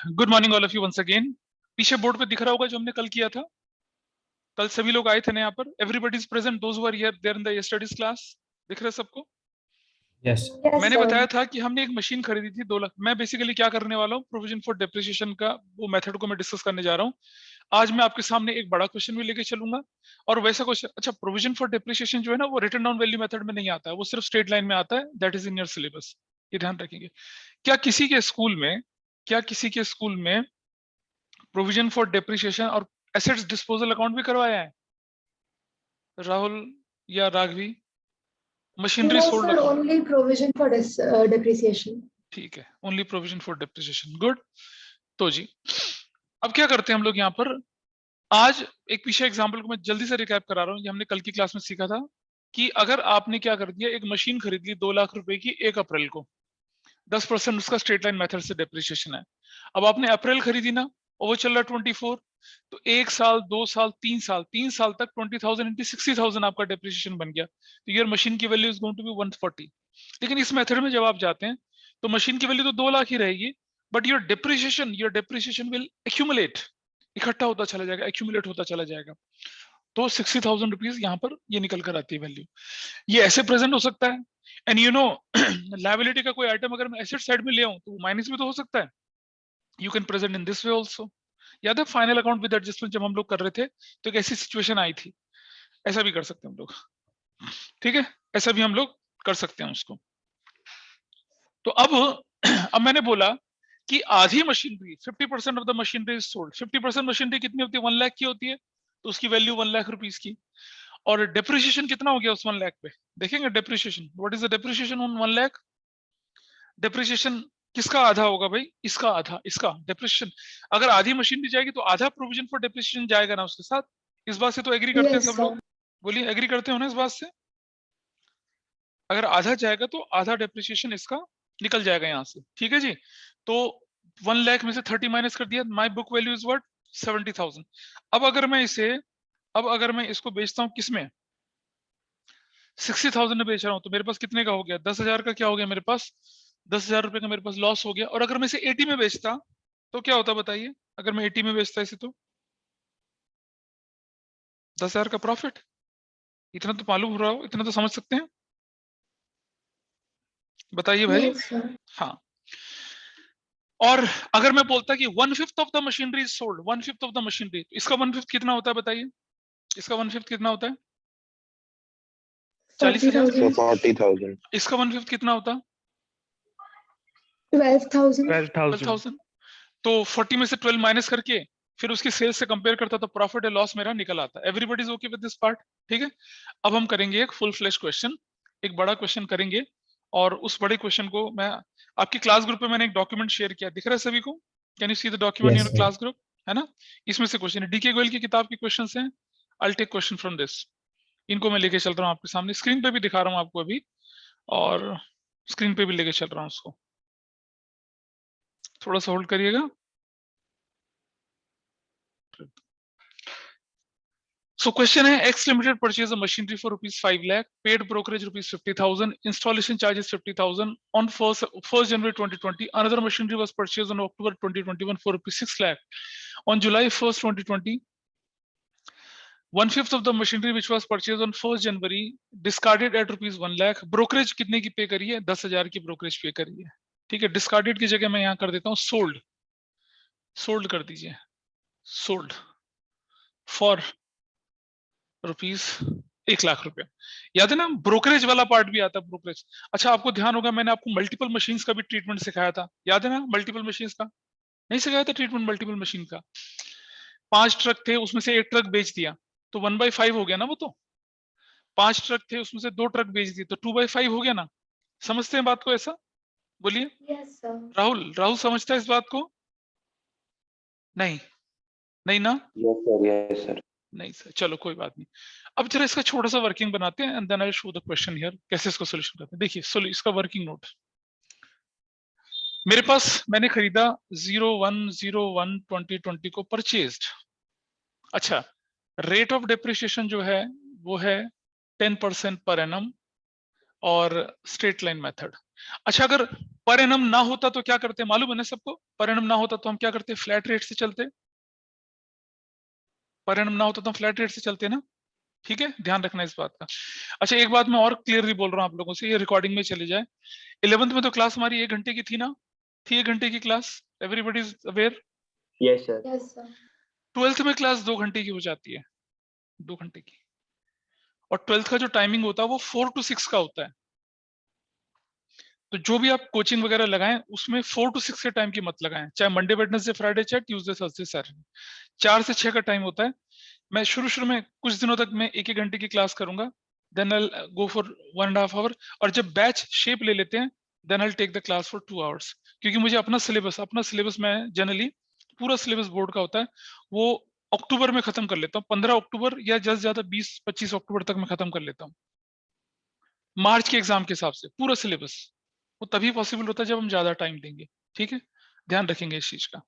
Good morning all of you once again. पीछे board पे दिख रहा होगा जो हमने कल किया था। कल सभी लोग आए थे ना यहाँ पर। Everybody is present, those who are here there in the yesterday's class. दिख रहा है सबको? यस मैंने बताया था कि हमने एक मशीन खरीदी थी 2 लाख। मैं बेसिकली क्या करने वाला हूँ, प्रोविजन फॉर डेप्रिसिएशन का वो मेथड को मैं डिस्कस करने जा रहा हूँ। आज मैं आपके सामने एक बड़ा क्वेश्चन भी लेके चलूंगा और वैसा क्वेश्चन। अच्छा, प्रोविजन फॉर डेप्रिसिएशन जो है ना वो रिटन डाउन वैल्यू मेथड में नहीं आता है, वो सिर्फ स्ट्रेट लाइन में आता है। That is in your syllabus, ये ध्यान रखेंगे। क्या किसी के स्कूल में प्रोविजन फॉर डेप्रिसिएशन और एसेट्स डिस्पोजल अकाउंट भी करवाया है? राहुल या Raghavi? Machinery No, sold sir, account? only provision for depreciation. ठीक है, only provision for depreciation. Good. तो जी अब क्या करते हैं हम लोग यहाँ पर। आज एक पीछे एग्जांपल को मैं जल्दी से रिकैप करा रहा हूँ। ये हमने कल की क्लास में सीखा था कि अगर आपने क्या कर दिया, एक मशीन खरीद ली 2 लाख रुपए की 1 अप्रैल को, 10% उसका स्ट्रेट लाइन मेथड से डेप्रिसिएशन है। अब आपने अप्रैल खरीदी ना, और वो चल रहा 24, तो 1 साल 2 साल 3 साल तक 20,000 इंटू 60,000 आपका डेप्रिसिएशन बन गया। तो योर मशीन की value is going to be 140। लेकिन इस मेथड में जब आप जाते हैं तो मशीन की वैल्यू तो 2 लाख ही रहेगी, but your depreciation will accumulate, इकट्ठा होता चला जाएगा, एक्यूमुलेट होता चला जाएगा। तो 60,000 रुपीज यहाँ पर ये निकल कर आती है वैल्यू। ये ऐसे प्रेजेंट हो सकता है। एंड यू नो लायबिलिटी का कोई आइटम अगर मैं एसेट साइड में ले आऊं तो माइनस में तो हो सकता है। You can present in this way also. याद है फाइनल अकाउंट विद एडजस्टमेंट जब हम लोग कर रहे थे तो एक ऐसी सिचुएशन आई थी, ऐसा भी कर सकते हैं हम लोग। ठीक है, ऐसा भी हम लोग कर सकते हैं उसको। तो अब मैंने बोला कि आधी machinery 50% of the machinery is sold. 50% machinery कितनी होती है? 1 लाख की होती है, तो उसकी वैल्यू 1 लाख रुपीज की। और डेप्रिसिएशन कितना हो गया उस 1 लाख पे? देखेंगे depreciation, what is the depreciation on 1 lakh? Depreciation किसका आधा होगा भाई? इसका आधा, इसका डेप्रिसिएशन। अगर आधी मशीनरी जाएगी तो आधा प्रोविजन फॉर डेप्रिसिएशन जाएगा ना उसके साथ। इस बात से तो एग्री करते हैं Yes, सब लोग? sir. बोलिए, एग्री करते हो ना इस बात से? अगर आधा जाएगा तो आधा डेप्रिसिएशन इसका निकल जाएगा यहाँ से। ठीक है जी। तो 1 लाख में से 30 माइनस कर दिया, my book value is what? 70,000। अब अगर मैं इसको बेचता हूँ किसमें? 60,000 में बेच रहा हूँ, तो मेरे पास कितने का हो गया? 10,000 का क्या हो गया मेरे पास? 10,000 रुपए का मेरे पास लॉस हो गया। और अगर मैं इसे 80 में बेचता तो क्या होता बताइए? अगर मैं 80 में बेचता इसे तो 10,000 का प्रॉफिट। इतना तो मालूम हो रहा हो, इतना तो समझ सकते हैं, बताइए भाई। Yes, sir. हाँ। और अगर मैं बोलता कि 1/5 of the machinery is sold, 1/5 of the machinery, तो इसका 1/5 कितना होता है बताइए? इसका 1/5 कितना होता है? 40,000। 40,000. इसका 1/5 कितना होता? 12,000. 12,000। तो 40 में से 12 माइनस करके फिर उसकी सेल्स से कंपेयर करता तो प्रॉफिट या लॉस मेरा निकल आता। Everybody is okay with this part? ठीक है। अब हम करेंगे एक फुल फ्लैश क्वेश्चन, एक बड़ा क्वेश्चन करेंगे। और उस बड़े क्वेश्चन को मैं आपकी क्लास ग्रुप पे मैंने एक डॉक्यूमेंट शेयर किया, दिख रहा है सभी को? Can you see the document in Yes, sir. Class group? है ना? इसमें से क्वेश्चन है, डीके गोयल की किताब के क्वेश्चंस हैं। I take question from this. इनको मैं लेके चल रहा हूँ आपके सामने, स्क्रीन पे भी दिखा रहा हूँ आपको अभी, और स्क्रीन पे भी लेके चल रहा हूँ उसको। थोड़ा सा होल्ड करिएगा। So question है, X Limited purchase a machinery for rupees 5 lakh, paid brokerage rupees 50,000, installation charges 50,000 on 1st January 2020. Another machinery was purchased on October 2021 for rupees 6 lakh. On July 1st 2020, 1/5 of the machinery which was purchased on 1st January discarded at rupees 1 lakh. Brokerage कितने की पे करी है? 10,000 की brokerage पे करी है। ठीक है, discarded की जगह मैं यहाँ कर देता हूँ sold, sold कर दीजिए, sold for रुपीस 1 लाख रुपए। याद है ना, ब्रोकरेज वाला पार्ट भी आता है, ब्रोकरेज। अच्छा, आपको ध्यान होगा मैंने आपको मल्टीपल मशीन्स का भी ट्रीटमेंट सिखाया था, याद है ना? मल्टीपल मशीन्स का नहीं सिखाया था ट्रीटमेंट? मल्टीपल मशीन का 5 ट्रक थे, उसमें से 1 ट्रक बेच दिया तो 1/5 हो गया ना वो तो। 5 ट्रक थे, उसमें से 2 ट्रक बेच दिए तो 2/5 हो गया ना। समझते हैं बात को ऐसा? बोलिए। Yes, sir. राहुल समझता है इस बात को? नहीं, नहीं ना? Yes, sir. Yes, sir. नहीं सर, चलो कोई बात नहीं। अब जरा इसका छोटा सा वर्किंग बनाते हैं and then I show the question here, कैसे इसको सोल्यूशन करते हैं। देखिए इसका वर्किंग नोट मेरे पास, मैंने खरीदा 01/01/2020 को परचेज्ड। अच्छा, रेट ऑफ डेप्रिसिएशन जो है वो है 10% पर एनम और स्ट्रेट लाइन मेथड। अच्छा, अगर पर एनम ना होता तो क्या करते, मालूम है ना सबको? पर एनम ना होता तो हम क्या करते, फ्लैट रेट से चलते। पर एनम ना होता तो हम फ्लैट रेट से चलते ना। ठीक है, ध्यान रखना इस बात का। अच्छा, एक बात मैं और क्लियरली बोल रहा हूँ आप लोगों से, ये रिकॉर्डिंग में चली जाए। 11th में तो क्लास हमारी 1 घंटे की थी ना, थी 1 घंटे की class, everybody is aware. Yes, sir. Yes, sir. 12th में क्लास 2 घंटे की हो जाती है, 2 घंटे की। और 12th का जो टाइमिंग होता है वो 4 to 6 का होता है। तो जो भी आप कोचिंग वगैरह लगाएं उसमें 4 to 6 के टाइम की मत लगाएं, चाहे मंडे वेडनेसडे फ्राइडे, चाहे ट्यूसडे थर्सडे सैटरडे। 4 से 6 का टाइम होता है। मैं शुरू में कुछ दिनों तक मैं 1-1 घंटे की क्लास करूंगा, then I go for 1.5 hour, और जब बैच शेप ले लेते हैं then I take the class for 2 hours. क्योंकि मुझे अपना सिलेबस मैं जनरली, पूरा सिलेबस बोर्ड का होता है, वो अक्टूबर में खत्म कर लेता हूँ, 15 अक्टूबर या ज्यादा से ज्यादा 20-25 अक्टूबर तक मैं खत्म कर लेता हूँ, मार्च के एग्जाम के हिसाब से पूरा सिलेबस। वो तभी पॉसिबल होता है जब हम ज्यादा टाइम देंगे। ठीक है, ध्यान रखेंगे इस चीज का।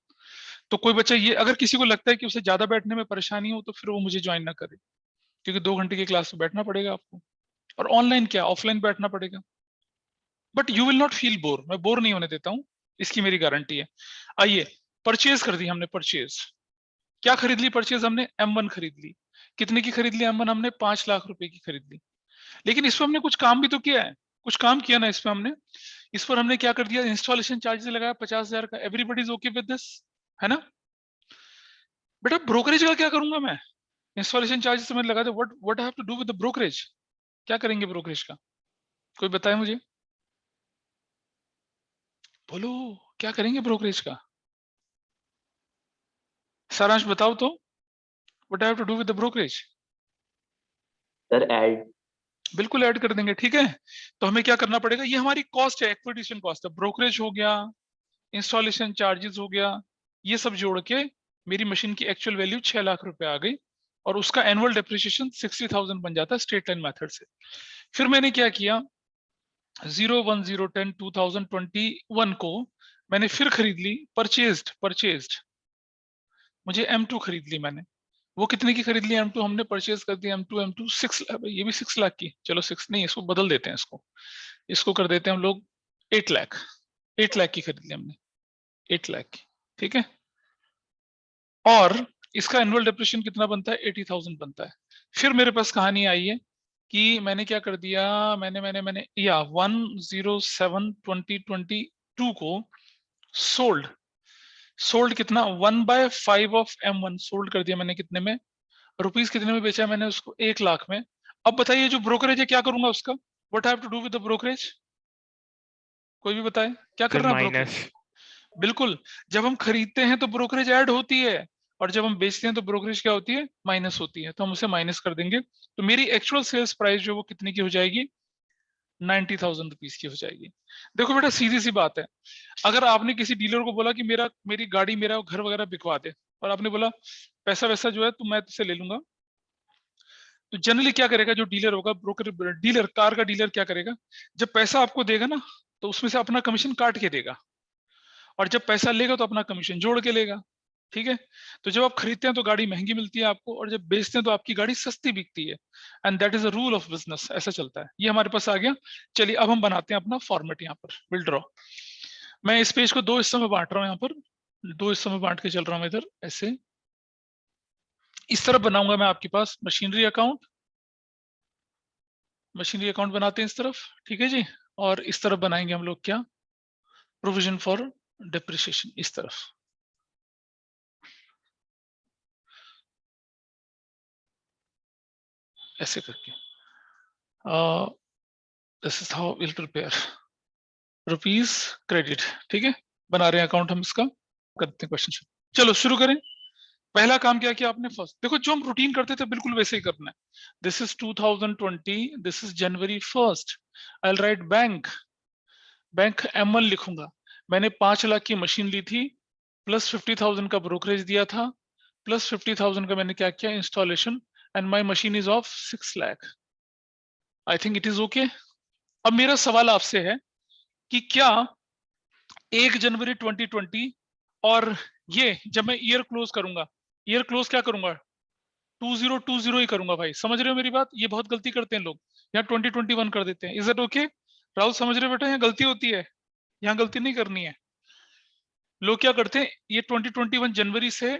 तो कोई बच्चा ये, अगर किसी को लगता है कि उसे ज्यादा बैठने में परेशानी हो तो फिर वो मुझे ज्वाइन ना करे, क्योंकि 2 घंटे की क्लास में बैठना पड़ेगा आपको, और ऑनलाइन क्या, ऑफलाइन बैठना पड़ेगा। But you will not feel bore, मैं बोर नहीं होने देता हूँ, इसकी मेरी गारंटी है। आइए, परचेज कर दी हमने, परचेज क्या खरीद ली, परचेज हमने M1 खरीद ली। कितने की खरीद ली M1 हमने? 5 लाख रुपए की खरीद ली। लेकिन इस पर हमने कुछ काम भी तो किया है, कुछ काम किया ना इस पर हमने। इस पर हमने क्या कर दिया, इंस्टॉलेशन चार्जेस लगाया 50,000 का। Everybody is okay with this, है ना? बेटा ब्रोकरेज का क्या करूंगा मैं? इंस्टॉलेशन चार्जेस तो मैंने लगा दिया, what I have to do with the brokerage? क्या करेंगे ब्रोकरेज का? कोई बताए मुझे, बोलो, क्या करेंगे ब्रोकरेज का? सारांश बताओ तो, what I have to do with the brokerage? Sir, add. बिल्कुल ऐड कर देंगे, ठीक है। तो हमें क्या करना पड़ेगा, ये हमारी कॉस्ट है, एक्विजिशन कॉस्ट है। ब्रोकरेज हो गया, इंस्टॉलेशन चार्जेस हो गया, ये सब जोड़ के मेरी मशीन की एक्चुअल वैल्यू 6 लाख रुपए आ गई, और उसका एनुअल डेप्रिसिएशन 60,000 बन जाता है स्ट्रेट लाइन मेथड से। फिर मैंने क्या किया, 01/0/10/2021 को मैंने फिर खरीद ली, परचेज्ड मुझे M2 खरीद ली मैंने। वो कितने की खरीद ली M2? हमने परचेज कर दी M2 6, ये भी 6 लाख की, चलो 6 नहीं, इसको बदल देते हैं, इसको कर देते हैं हम लोग 8 लाख। 8 लाख की खरीद ली हमने, 8 लाख की, ठीक है। और इसका एनुअल डेप्रिसिएशन कितना बनता है? 80,000 बनता है। फिर मेरे पास कहानी आई है कि मैंने क्या कर दिया, मैंने या 1/07/2022 को सोल्ड कितना, 1/5 ऑफ M1 सोल्ड कर दिया मैंने। कितने में? रुपीस कितने में बेचा मैंने उसको? 1 लाख में। अब बताइए जो ब्रोकरेज है क्या करूंगा उसका? What I have to do with the brokerage? कोई भी बताए क्या सर करना है माइनस। ब्रोकरेज? बिल्कुल, जब हम खरीदते हैं तो ब्रोकरेज ऐड होती है, और जब हम बेचते हैं तो ब्रोकरेज क्या होती है? माइनस होती है। तो हम उसे माइनस कर देंगे, तो मेरी एक्चुअल सेल्स प्राइस जो वो कितने की हो जाएगी? 90,000 रुपीज की हो जाएगी। देखो बेटा, सीधी सी बात है, अगर आपने किसी डीलर को बोला कि मेरी गाड़ी, मेरा घर वगैरह बिकवा दे, और आपने बोला पैसा वैसा जो है तो मैं तुझसे ले लूंगा, तो जनरली क्या करेगा जो डीलर होगा, ब्रोकर डीलर, कार का डीलर क्या करेगा, जब पैसा आपको देगा ना तो उसमें से अपना कमीशन काट के देगा, और जब पैसा लेगा तो अपना कमीशन जोड़ के लेगा। ठीक है, तो जब आप खरीदते हैं तो गाड़ी महंगी मिलती है आपको, और जब बेचते हैं तो आपकी गाड़ी सस्ती बिकती है। And that is a rule of business, ऐसा चलता है। ये हमारे पास आ गया। चलिए अब हम बनाते हैं अपना फॉर्मेट। यहाँ पर विल ड्रॉ, मैं इस पेज को 2 हिस्सों में बांट रहा हूँ, यहाँ पर 2 हिस्सों में बांट के चल रहा हूँ इधर ऐसे। इस तरफ बनाऊंगा मैं आपके पास मशीनरी अकाउंट बनाते हैं इस तरफ, ठीक है जी। और इस तरफ बनाएंगे हम लोग क्या, प्रोविजन फॉर डेप्रिसिएशन, इस तरफ ऐसे करके। This is how will prepare rupees credit, ठीक है। बना रहे हैं अकाउंट हम इसका, करते हैं क्वेश्चन। चलो शुरू करें। पहला काम क्या किया आपने? फर्स्ट देखो, जो हम रूटीन करते थे बिल्कुल वैसे ही करना है। This is 2020, this is January 1st। I will right bank M1 लिखूंगा। मैंने 5 लाख की मशीन ली थी, प्लस 50,000 का ब्रोकरेज दिया था, प्लस 50,000 का मैंने क्या किया, installation, and my machine is of 6 lakh. I think it is okay. अब मेरा सवाल आपसे है कि क्या 1 जनवरी 2020 और ये जब मैं ईयर क्लोज करूंगा, ईयर क्लोज क्या करूंगा, 2020 ही करूंगा भाई, समझ रहे हो मेरी बात? ये बहुत गलती करते हैं लोग, यहाँ 2021 कर देते हैं। Is it okay? राहुल समझ रहे बेटा, यहाँ गलती होती है, यहाँ गलती नहीं करनी है। लोग क्या करते हैं, ये 2021 जनवरी से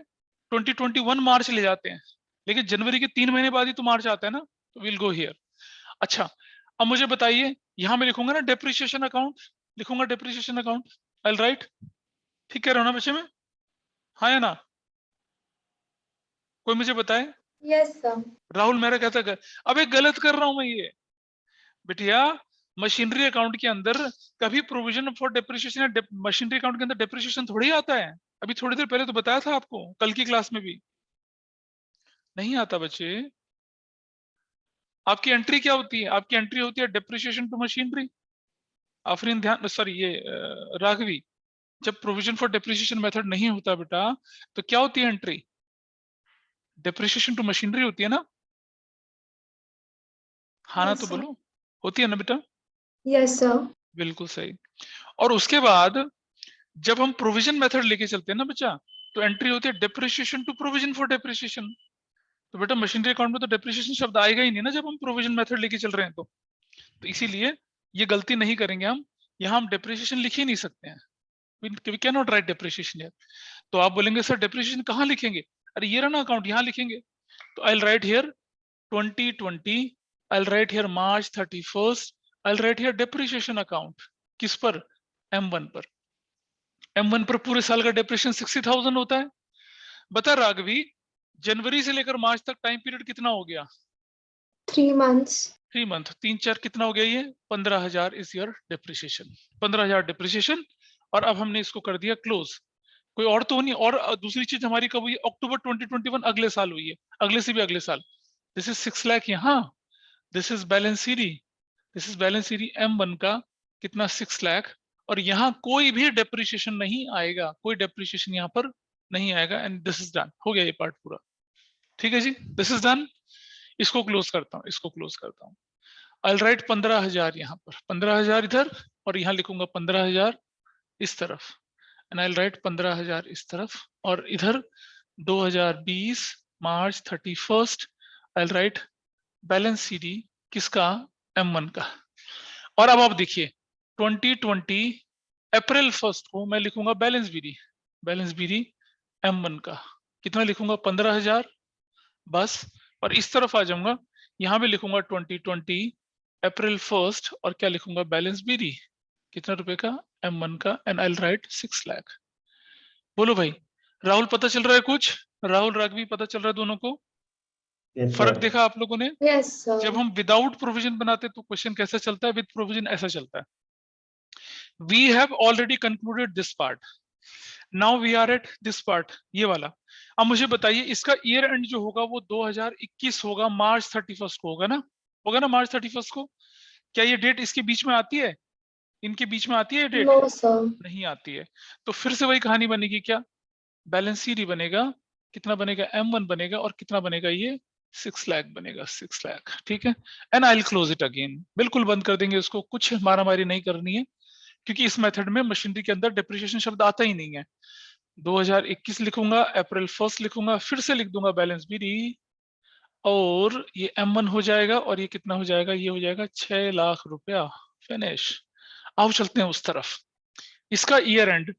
2021 मार्च ले जाते हैं, लेकिन जनवरी के 3 महीने बाद ही तो मार्च आता है ना, तो विल गो हियर। अच्छा, अब मुझे बताइए, यहां मैं लिखूंगा ना डेप्रिसिएशन अकाउंट, लिखूंगा depreciation account, I will right, ठीक कह रहा हूं ना बच्चे में, हाँ या ना? कोई मुझे बताए। Yes, sir. राहुल मेरा कहता है अबे गलत कर रहा हूं मैं ये बिटिया। मशीनरी अकाउंट के अंदर कभी प्रोविजन फॉर डेप्रिसिएशन या मशीनरी अकाउंट के अंदर डेप्रिसिएशन थोड़ी आता है। अभी थोड़ी देर पहले तो बताया था आपको, कल की क्लास में भी नहीं आता बच्चे। आपकी एंट्री क्या होती है? आपकी एंट्री होती है डेप्रिसिएशन टू मशीनरी। आफरीन ध्यान, सॉरी ये राघवी, जब प्रोविजन फॉर डेप्रिसिएशन मेथड नहीं होता बेटा, तो क्या होती है एंट्री? डेप्रिसिएशन टू मशीनरी होती है ना? हाँ ना, Yes, तो sir. बोलो, होती है ना बेटा? Yes, sir. बिल्कुल सही। और उसके बाद जब हम प्रोविजन मेथड लेके चलते हैं ना बच्चा, तो एंट्री होती है depreciation to provision for depreciation. तो बेटा मशीनरी अकाउंट में तो डेप्रिसिएशन शब्द आएगा ही नहीं ना, जब हम प्रोविजन मेथड लेके चल रहे हैं तो इसीलिए ये गलती नहीं करेंगे हम। यहाँ हम डेप्रिसिएशन लिख ही नहीं सकते हैं, we can not write depreciation here. तो आप बोलेंगे सर डेप्रिसिएशन कहाँ लिखेंगे? अरे ये रहा ना अकाउंट, यहाँ लिखेंगे। तो I will right here 2020, I will right here March 31st, I will right here depreciation account. किस पर? M1 पर। M1 पर पूरे साल का डेप्रिसिएशन 60,000 होता है। बता राघवी, जनवरी से लेकर मार्च तक टाइम पीरियड कितना हो गया? 3 months. 3 मंथ, 3 4 कितना हो गया ये? 15,000 इज योर डेप्रिसिएशन, 15,000 डेप्रिसिएशन। और अब हमने इसको कर दिया क्लोज। कोई और तो नहीं। और दूसरी चीज हमारी कब हुई? अक्टूबर 2021, अगले साल हुई है, अगले से भी अगले साल। दिस इज 6 लाख यहाँ, this is balance CD, this is balance CD M1 का कितना? 6 लाख। और यहाँ कोई भी डेप्रिसिएशन नहीं आएगा, कोई डेप्रिसिएशन यहाँ पर नहीं आएगा। एंड दिस इज डन, हो गया ये पार्ट पूरा। ठीक है जी, दिस इज डन। इसको क्लोज करता हूँ, इसको क्लोज करता हूँ। आई विल राइट 15,000 यहाँ पर, 15,000 इधर, और यहाँ लिखूंगा 15,000 इस तरफ, एंड आई विल राइट 15,000 इस तरफ, और इधर 2020 March 31st I will right balance CD किसका? M1 का। और अब आप देखिए 2020 अप्रैल 1 को मैं लिखूंगा balance BD, balance BD M1 का कितना लिखूंगा? 15,000 बस। और इस तरफ आ जाऊंगा, यहां भी लिखूंगा 2020 अप्रैल 1 और क्या लिखूंगा? बैलेंस बीडी कितना रुपए का? M1 का, and I will right 6 lakh. बोलो भाई, राहुल पता चल रहा है कुछ? राहुल राघवी पता चल रहा है दोनों को? Yes, फर्क sir. देखा आप लोगों ने? Yes, sir. जब हम विदाउट प्रोविजन बनाते तो क्वेश्चन कैसा चलता है, विद प्रोविजन ऐसा चलता है। We have already concluded this part, now we are at this part, ये वाला। अब मुझे बताइए, इसका ईयर एंड जो होगा वो 2021 होगा, March 31 को होगा ना? होगा ना March 31 को? क्या ये डेट इसके बीच में आती है? इनके बीच में आती है ये डेट? No, sir. नहीं आती है। तो फिर से वही कहानी बनेगी, क्या? बैलेंस सीडी बनेगा, कितना बनेगा? M1 बनेगा, और कितना बनेगा ये? 6 लाख बनेगा, 6 लाख। ठीक है, and I will close it again. बिल्कुल बंद कर देंगे इसको, कुछ मारामारी नहीं करनी है, क्योंकि इस मेथड में मशीनरी के अंदर डेप्रिसिएशन शब्द आता ही नहीं है। 2021 लिखूंगा, अप्रैल 1 लिखूंगा, फिर से लिख दूंगा बैलेंस बीडी, और ये M1 हो जाएगा, और ये कितना हो जाएगा? ये हो जाएगा 6 लाख रुपया। फिनिश। आओ चलते हैं उस तरफ। इसका ईयर एंड,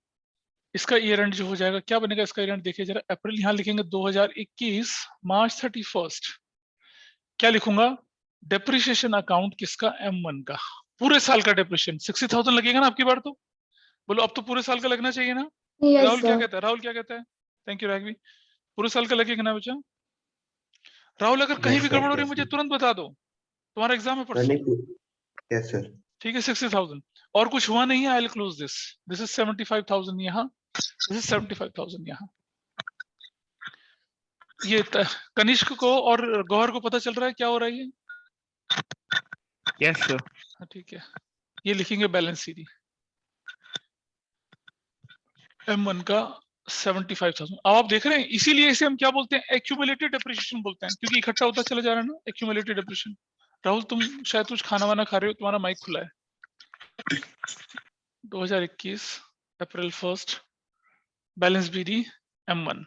इसका ईयर एंड जो हो जाएगा, क्या बनेगा इसका ईयर एंड? देखिए जरा, अप्रैल यहाँ लिखेंगे 2021 March 31, क्या लिखूंगा? डेप्रिसिएशन अकाउंट किसका? M1 का। पूरे साल का डेप्रिसिएशन 60,000 लगेगा ना आपकी बार? तो बोलो, अब तो पूरे साल का लगना चाहिए ना? Yes, राहुल क्या sir. कहता है? राहुल क्या कहता है? Thank you Raghavi. पूरे साल का लगेगा ना बच्चा? राहुल अगर कहीं Yes, भी sir. गड़बड़ हो रही है Yes, मुझे sir. तुरंत बता दो, तुम्हारा एग्जाम है परसों। Yes, sir. ठीक है, 60,000 और कुछ हुआ नहीं है। I will close this, this is 75,000 यहाँ, दिस इज 75,000 यहाँ। ये कनिष्क को और गौहर को पता चल रहा है क्या हो रहा है ये? Yes sir. हाँ ठीक है, ये लिखेंगे बैलेंस सीडी M1 का 75,000। अब आप देख रहे हैं, इसीलिए इसे हम क्या बोलते हैं? एक्यूमुलेटेड डेप्रिसिएशन बोलते हैं, क्योंकि इकट्ठा होता चला जा रहा है ना, एक्यूमुलेटेड डेप्रिसिएशन। राहुल तुम शायद कुछ खाना वाना खा रहे हो, तुम्हारा माइक खुला है। 2021 अप्रैल 1 बैलेंस बीडी M1,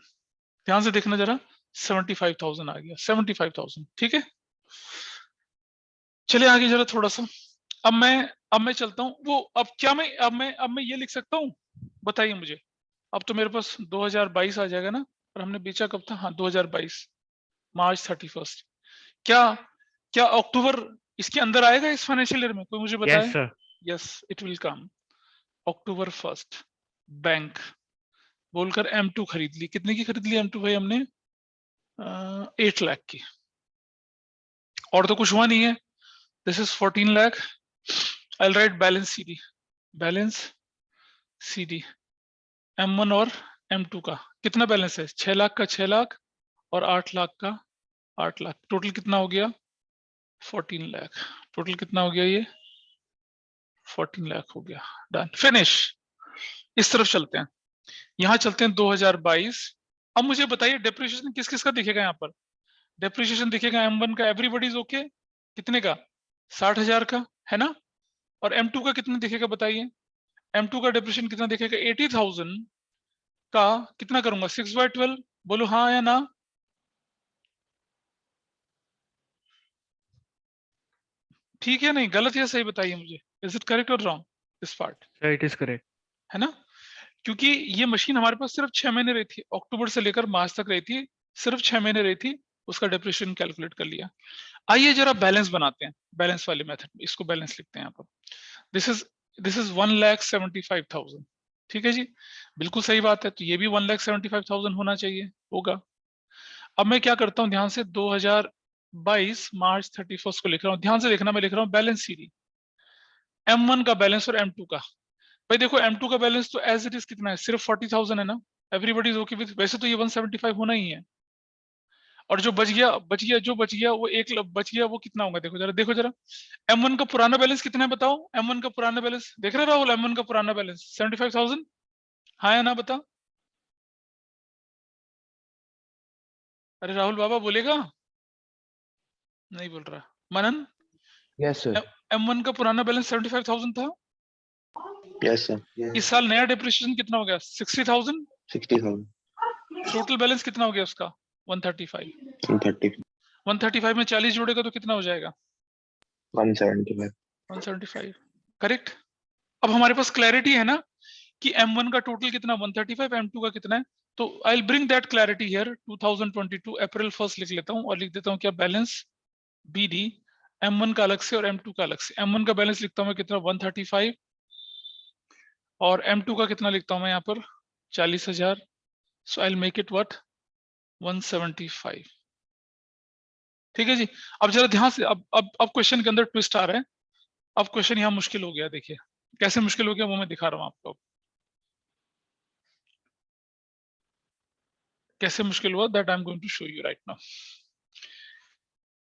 ध्यान से देखना जरा, 75,000 आ गया, 75,000। ठीक है, चलिए आगे जरा थोड़ा सा। अब मैं अब मैं चलता हूँ वो, अब मैं ये लिख सकता हूँ, बताइए मुझे। अब तो मेरे पास 2022 आ जाएगा ना, और हमने बेचा कब था? हाँ 2022 मार्च 31। क्या क्या अक्टूबर इसके अंदर आएगा इस फाइनेंशियल ईयर में? कोई मुझे बताए। Yes, sir. Yes it will come. October 1 bank बोलकर M2 खरीद ली। कितने की खरीद ली M2 भाई हमने? 8 लाख की। और तो कुछ हुआ नहीं है। This is 14 lakh. I write balance CD, balance CD M1 और M2 का कितना बैलेंस है? 6 लाख का 6 लाख और 8 लाख का 8 लाख। टोटल कितना हो गया? 14 लाख। टोटल कितना हो गया? ये 14 लाख हो गया। Done, finish. इस तरफ चलते हैं, यहां चलते हैं 2022। अब मुझे बताइए डेप्रिसिएशन किस किस का दिखेगा यहाँ पर? डेप्रिसिएशन दिखेगा M1 का, एवरीबॉडी इज ओके, कितने का? 60,000 का, है ना? और M2 का कितना दिखेगा बताइए? M2 का डेप्रिसिएशन कितना दिखेगा? 80,000 का कितना करूंगा? 6/12। बोलो हाँ या ना। ठीक है, नहीं गलत या सही बताइए मुझे। इज इट करेक्ट और wrong this part? Sir, it is correct. है ना? क्योंकि ये मशीन हमारे पास सिर्फ 6 महीने रही थी, अक्टूबर से लेकर मार्च तक रही थी, सिर्फ 6 महीने रही थी, उसका डेप्रिसिएशन कैलकुलेट कर लिया। आइए जरा बैलेंस बनाते हैं, बैलेंस वाले मेथड में इसको बैलेंस लिखते हैं यहाँ पर। This is 1,75,000। ठीक है जी, बिल्कुल सही बात है। तो ये भी 1,75,000 होना चाहिए, होगा। अब मैं क्या करता हूँ, ध्यान से 2022 मार्च 31 को लिख रहा हूँ। ध्यान से देखना, मैं लिख रहा हूँ बैलेंस सीडी, M1 का बैलेंस और M2 का। भाई देखो M2 का बैलेंस तो एज इट इज कितना है? सिर्फ 40,000 है ना। एवरीबॉडी इज ओके विद, वैसे तो ये 175 होना ही है। और जो बच गया वो एक बच गया, वो कितना होगा? देखो जरा, देखो जरा। M1 का पुराना बैलेंस कितना है बताओ? M1 का पुराना बैलेंस देख रहे हो राहुल? M1 का पुराना बैलेंस 75,000, हाँ या ना बता। अरे राहुल बाबा बोलेगा? नहीं बोल रहा। मनन, Yes, sir. M1 का पुराना बैलेंस 75,000 था। Yes, sir. इस साल नया डेप्रिसिएशन कितना हो गया? 60,000। 60,000. टोटल बैलेंस कितना हो गया उसका? 135। 130. 135 में 40 जोड़ेगा तो कितना हो जाएगा? 175. 175। करेक्ट। अब हमारे पास क्लैरिटी है ना कि M1 का टोटल कितना 135, M2 का कितना है। तो I will bring that clarity here. 2022 अप्रैल 1 लिख लेता हूं और लिख देता हूं क्या? बैलेंस BD, M1 का अलग से और M2 का अलग से। M1 का बैलेंस लिखता हूं मैं कितना? 135, और M2 का कितना लिखता हूं मैं यहाँ पर? 40,000। So I will make it what? 175। ठीक है जी। अब जरा ध्यान से, अब क्वेश्चन के अंदर ट्विस्ट आ रहा है। अब क्वेश्चन यहाँ मुश्किल हो गया। देखिए कैसे मुश्किल हो गया, वो मैं दिखा रहा हूं आपको। कैसे मुश्किल हुआ, that I am going to show you right now.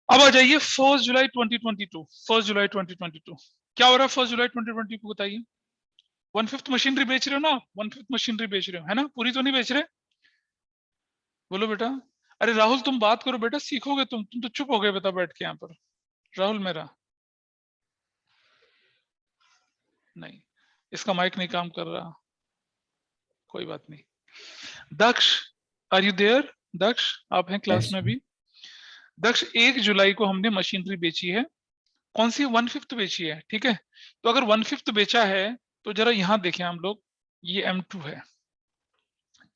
अब आ जाइए 1 जुलाई 2022। 1 जुलाई 2022 क्या हो रहा है? 1 जुलाई 2022 को बताइए। 1/5 मशीनरी बेच रहे हो ना? 1/5 मशीनरी बेच रहे हो, है ना? पूरी तो नहीं बेच रहे? बोलो बेटा। अरे राहुल तुम बात करो बेटा, सीखोगे तुम तो चुप हो गए बेटा बैठ के यहाँ पर। राहुल मेरा, नहीं इसका माइक नहीं काम कर रहा, कोई बात नहीं। दक्ष, आर यू देयर? दक्ष आप हैं क्लास Yes, में भी? दक्ष 1 जुलाई को हमने मशीनरी बेची है। कौन सी? 1/5 बेची है, ठीक है। तो अगर 1/5 बेचा है तो जरा यहां देखें हम लोग, ये M2 है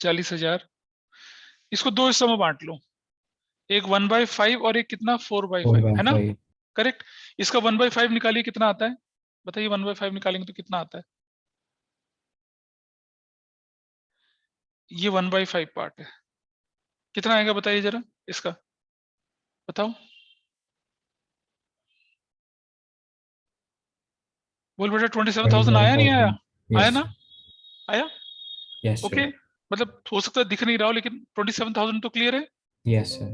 40,000। इसको दो हिस्सों में बांट लो, एक 1/5 और एक कितना? 4/5, है ना? 4/5. करेक्ट। इसका 1/5 निकालिए, कितना आता है बताइए? 1/5 निकालेंगे तो कितना आता है? ये 1/5 पार्ट है, कितना आएगा बताइए जरा इसका, बताओ। बोल बेटा 27,000 आया नहीं आया? 27,000. आया Yes, ना? आया? yes, okay, sir. मतलब हो सकता है दिख नहीं रहा हो, लेकिन 27,000 तो क्लियर है। Yes, sir.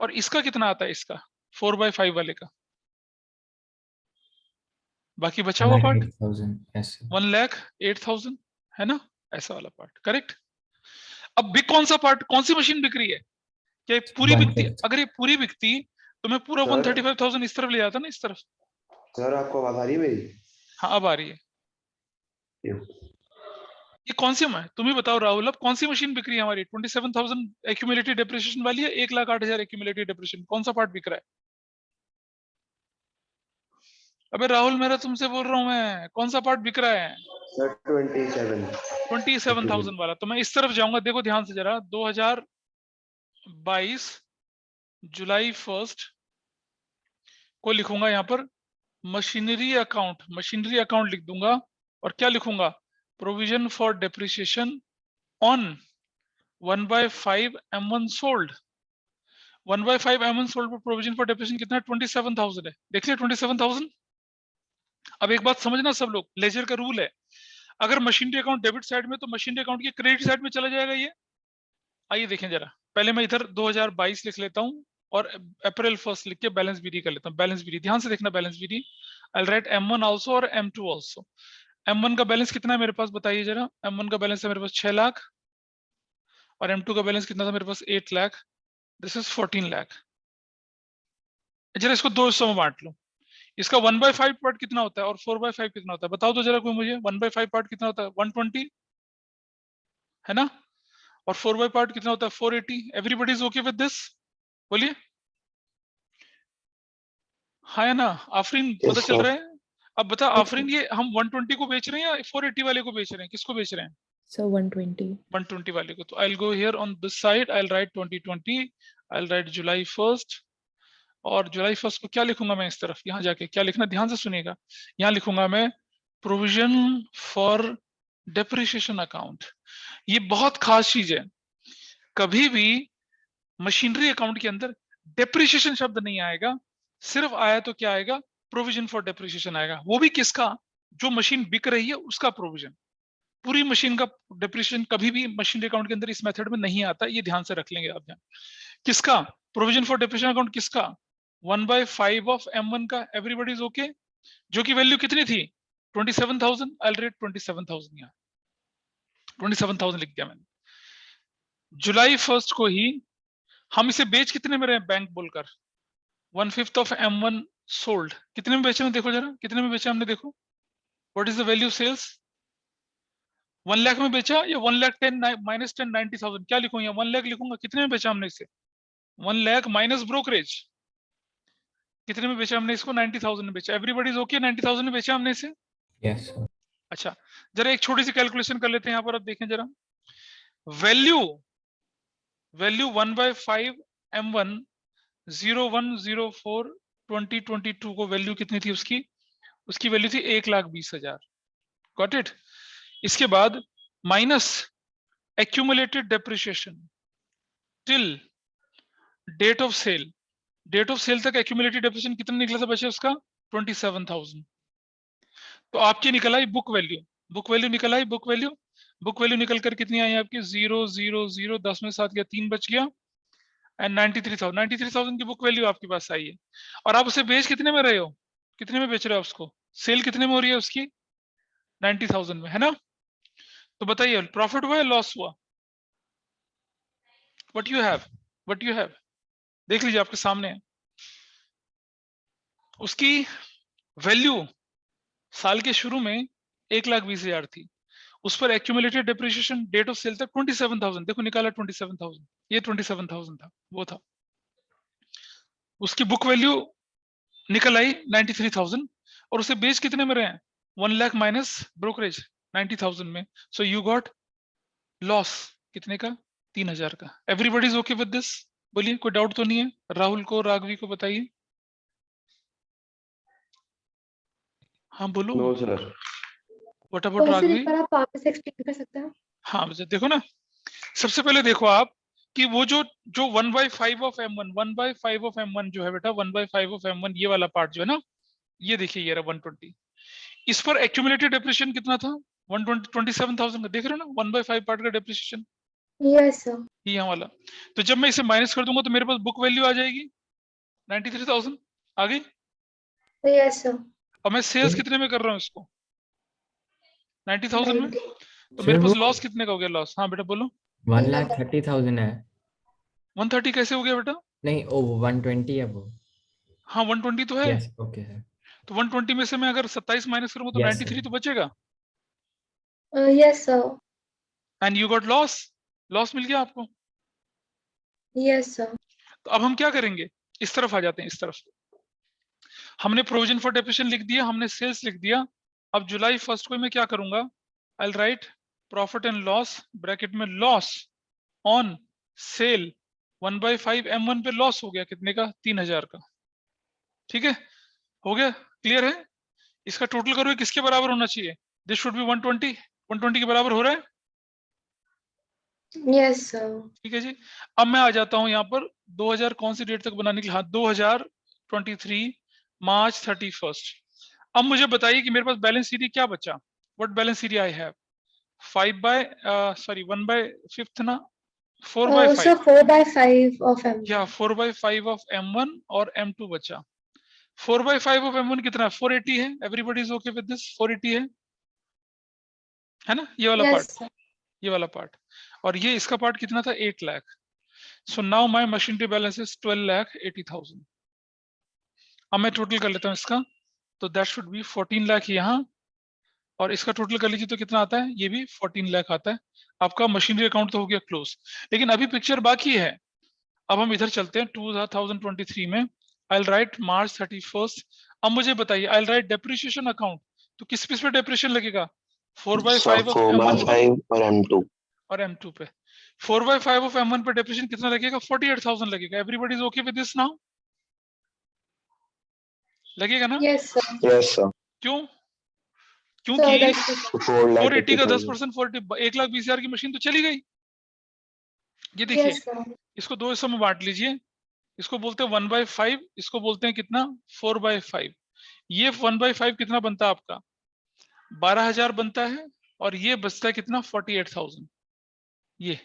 और इसका कितना आता है? इसका 4/5 वाले का बाकी बचा हुआ पार्ट 108,000. Yes, sir. 1,08,000, है ना? ऐसा वाला पार्ट, करेक्ट। अब बिक कौन सा पार्ट? कौन सी मशीन बिक रही है? क्या ये पूरी बिकती? 1/5. अगर ये पूरी बिकती तो मैं पूरा सर? 135,000 इस तरफ ले जाता ना, इस तरफ। सर आपको आवाज आ रही है मेरी? हाँ अब आ रही है। ये कौन सी है? तुम ही बताओ राहुल, अब कौन सी मशीन बिक रही है हमारी? 27,000 एक्यूमुलेटेड डेप्रिसिएशन वाली है, 1,08,000 एक्यूमुलेटेड डेप्रिसिएशन? कौन सा पार्ट बिक रहा है? अबे राहुल, मेरा तुमसे बोल रहा हूँ मैं, कौन सा पार्ट बिक रहा है? सर 27। 27,000 वाला। तो मैं इस तरफ जाऊंगा, देखो ध्यान से जरा, 2022 जुलाई 1 को लिखूंगा यहाँ पर मशीनरी अकाउंट लिख दूंगा, और क्या लिखूंगा? Provision for depreciation on 1/5 M1 sold. 1/5 M1 sold पर प्रोविजन फॉर डेप्रिसिएशन कितना है? 27,000 है। देख लिया 27,000। अब एक बात समझना सब लोग, लेजर का रूल है, अगर मशीनरी अकाउंट डेबिट साइड में, तो मशीनरी अकाउंट की क्रेडिट साइड में चला जाएगा ये। आइए देखें जरा, पहले मैं इधर 2022 लिख लेता हूं और अप्रैल 1 लिख के बैलेंस बीडी कर लेता हूं। बैलेंस बीडी ध्यान से देखना, बैलेंस बीडी आई राइट M1 आल्सो और M2 आल्सो। M1 का बैलेंस कितना है मेरे पास, बताइए जरा। M1 का बैलेंस है मेरे पास 6 लाख, और M2 का बैलेंस कितना था मेरे पास? 8 लाख। This is 14 lakh. जरा इसको दो हिस्सों में बांट लो। इसका 1/5 पार्ट कितना होता है और 4/5 कितना होता है? बताओ तो जरा कोई मुझे। 1/5 पार्ट कितना होता है? 120 है ना, और 4/5 पार्ट कितना होता है? 480। Everybody is okay with this? बोलिए हाँ है ना। आफरीन Yes, पता चल sir. रहा है? अब बता आफरीन, ये हम 120 को बेच रहे हैं या 480 वाले को बेच रहे हैं? किसको बेच रहे हैं? So 120. 120 वाले को। तो I will go here on this side, I will write 2020, I will write July 1, और जुलाई 1 को क्या लिखूंगा मैं इस तरफ? यहाँ जाके क्या लिखना, ध्यान से सुनिएगा। यहाँ लिखूंगा मैं प्रोविजन फॉर डेप्रिसिएशन अकाउंट। ये बहुत खास चीज है, कभी भी मशीनरी अकाउंट के अंदर डेप्रिसिएशन शब्द नहीं आएगा, सिर्फ आया तो क्या आएगा? प्रोविजन फॉर डेप्रिसिएशन आएगा। वो भी किसका? जो मशीन बिक रही है उसका प्रोविजन। पूरी मशीन का डेप्रिसिएशन कभी भी मशीनरी अकाउंट के अंदर इस मेथड में नहीं आता, ये ध्यान से रख लेंगे आप। ध्यान, किसका प्रोविजन फॉर डेप्रिसिएशन अकाउंट? किसका? 1/5 ऑफ M1 का। Everybody is okay? जो की वैल्यू कितनी थी? 27,000। आई विल राइट 27,000 यहाँ, 27,000 लिख दिया मैंने। जुलाई 1 को ही हम इसे बेच कितने में रहे हैं? बैंक बोलकर 1/5 ऑफ M1 सोल्ड। कितने में बेचे? देखो जरा, कितने में बेचा हमने? देखो, what is the value sales? 1 lakh में बेचा या 1 लाख 10 माइनस 10 90,000? क्या लिखूं यहाँ? 1 लाख लिखूंगा। कितने में बेचा हमने इसे? 1 लाख माइनस ब्रोकरेज। कितने में बेचा हमने इसको? 90,000 में बेचा। Everybody is okay? 90,000 में बेचा हमने इसे। Yes, sir. अच्छा, जरा एक छोटी सी कैलकुलेशन कर लेते हैं यहाँ पर। अब देखें जरा, वैल्यू 1/5 M1 0104 2022 को वैल्यू कितनी थी उसकी? उसकी वैल्यू थी 1,20,000। Got it? इसके बाद minus accumulated depreciation till date of sale. Date of sale तक एक्यूमुलेटेड डेप्रिसिएशन कितना निकला था बच्चे उसका? 27,000। तो आपकी निकल आई बुक वैल्यू। बुक वैल्यू निकल आई, बुक वैल्यू निकल कर कितनी आई आपकी? 0 0 0 10 में 7 गया, 3 बच गया, एंड 93,000 की बुक वैल्यू आपके पास आई है। और आप उसे बेच कितने में रहे हो? कितने में बेच रहे हो उसको? सेल कितने में हो रही है उसकी? 90,000 में, है ना? तो बताइए प्रॉफिट हुआ या लॉस हुआ? व्हाट यू हैव, देख लीजिए आपके सामने है। उसकी वैल्यू साल के शुरू में 1,20,000 थी, उस पर accumulated depreciation date of sale तक 27,000। देखो निकाला 27,000, ये 27,000 था, वो था। उसकी बुक वैल्यू निकल आई 93,000, और उसे बेच कितने में रहे हैं? 1 लाख माइनस ब्रोकरेज 90,000 में। सो यू गॉट लॉस कितने का? 3,000 का। Everybody is okay with this? बोलिए, कोई डाउट तो नहीं है? राहुल को, राघवी को बताइए। हाँ बोलो। No sir. व्हाट अबाउट तो राघवी? एक बार आप वापस एक्सप्लेन कर सकते हैं? हाँ देखो ना, सबसे पहले देखो आप कि वो जो 1/5 ऑफ M1, 1/5 ऑफ M1 जो है बेटा, 1/5 ऑफ M1 ये वाला पार्ट जो है ना, ये देखिए ये रहा 120। इस पर एक्यूमुलेटेड डेप्रिसिएशन कितना था? 27,000 का। देख रहे हो ना 1/5 पार्ट का डेप्रिसिएशन, यस सर। ये यहाँ वाला। तो जब मैं इसे माइनस कर दूंगा तो मेरे पास बुक वैल्यू आ जाएगी 93,000 आ गई। Yes sir. और मैं सेल्स कितने में कर रहा हूँ इसको? 90,000 में। तो मेरे Sir, पास वो लॉस कितने का हो गया? लॉस, हाँ बेटा बोलो। 1,30,000 है। 130 कैसे हो गया बेटा? नहीं, ओ 120 है वो। हाँ 120 तो है। Yes, okay sir. तो 120 में से मैं अगर 27 माइनस करूंगा तो Yes, 93 sir. तो बचेगा। Yes sir. And you got loss, loss मिल गया आपको। Yes sir. तो अब हम क्या करेंगे? इस तरफ आ जाते हैं, इस तरफ। हमने प्रोविजन फॉर डेप्रिसिएशन लिख दिया, हमने सेल्स लिख दिया। अब जुलाई 1 को मैं क्या करूंगा, आई will right profit and loss bracket में लॉस ऑन सेल 1/5 M1 पे लॉस हो गया कितने का, 3000 का। ठीक है, हो गया, क्लियर है। इसका टोटल करो, किसके बराबर होना चाहिए, दिस शुड बी 120 के बराबर हो रहा है। Yes, sir. ठीक है जी। अब मैं आ जाता हूं यहाँ पर 2000 कौन सी डेट तक बनाने के लिए, हाँ 2023 मार्च 31। अब मुझे बताइए कि मेरे पास बैलेंस शीट क्या बचा, what balance sheet I have, 1/5 ना, 4/5 So 4/5 of M. या 4/5 ऑफ M1 और M2 बचा। 4/5 ऑफ M1 कितना है, 480 है। Everybody is okay with this, 480 है ना, ये वाला Yes, पार्ट, sir. ये वाला पार्ट। और ये इसका पार्ट कितना था, 8 lakh. So now my machinery balance is 12,80,000। अब मैं टोटल कर लेता हूँ इसका, तो दैट शुड बी 14 लाख यहाँ, और इसका टोटल कर लीजिए तो कितना आता है, ये भी 14 लाख आता है। आपका मशीनरी अकाउंट तो हो गया क्लोज, लेकिन अभी पिक्चर बाकी है। अब हम इधर चलते हैं 2023 में, आई विल राइट मार्च 31। अब मुझे बताइए, आई विल राइट डेप्रिसिएशन अकाउंट, तो किस पे डेप्रिसिएशन लगेगा, 4/5 ऑफ M1 पर 4/5 और M2 और M2 पे। 4/5 ऑफ M1 पे डेप्रिसिएशन कितना लगेगा, 48,000 लगेगा। Everybody is okay with this now, लगेगा ना। Yes, sir. यस सर क्यों, So क्योंकि that's it. 480 का 4,80,000 10%, 1,20,000 की मशीन तो चली गई। ये देखिए, Yes, sir. इसको दो हिस्सों में बांट लीजिए, इसको बोलते हैं 1/5, इसको बोलते हैं कितना, 4/5। ये 1/5 कितना बनता है आपका, 12,000 बनता है, और ये बचता है कितना, 48,000। ये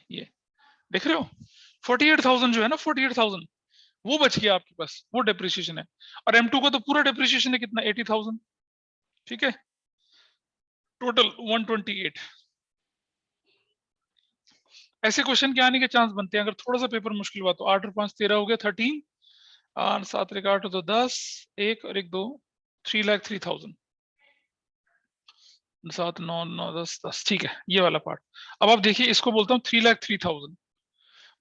देख रहे हो, 48,000 जो है ना, 48,000 वो बच गया आपके पास, वो डेप्रिसिएशन है। और M2 का तो पूरा डेप्रिसिएशन है कितना, 80,000। ठीक है, टोटल 128। ऐसे क्वेश्चन के आने के चांस बनते हैं अगर थोड़ा सा पेपर मुश्किल हुआ तो। 8 और 5 13 हो गया, 13, 8 7 1 8 तो 10, 1 और 1 2, 3,03,000, 7 9 9 10 10। ठीक है, ये वाला पार्ट। अब आप देखिए, इसको बोलता हूँ 3,03,000।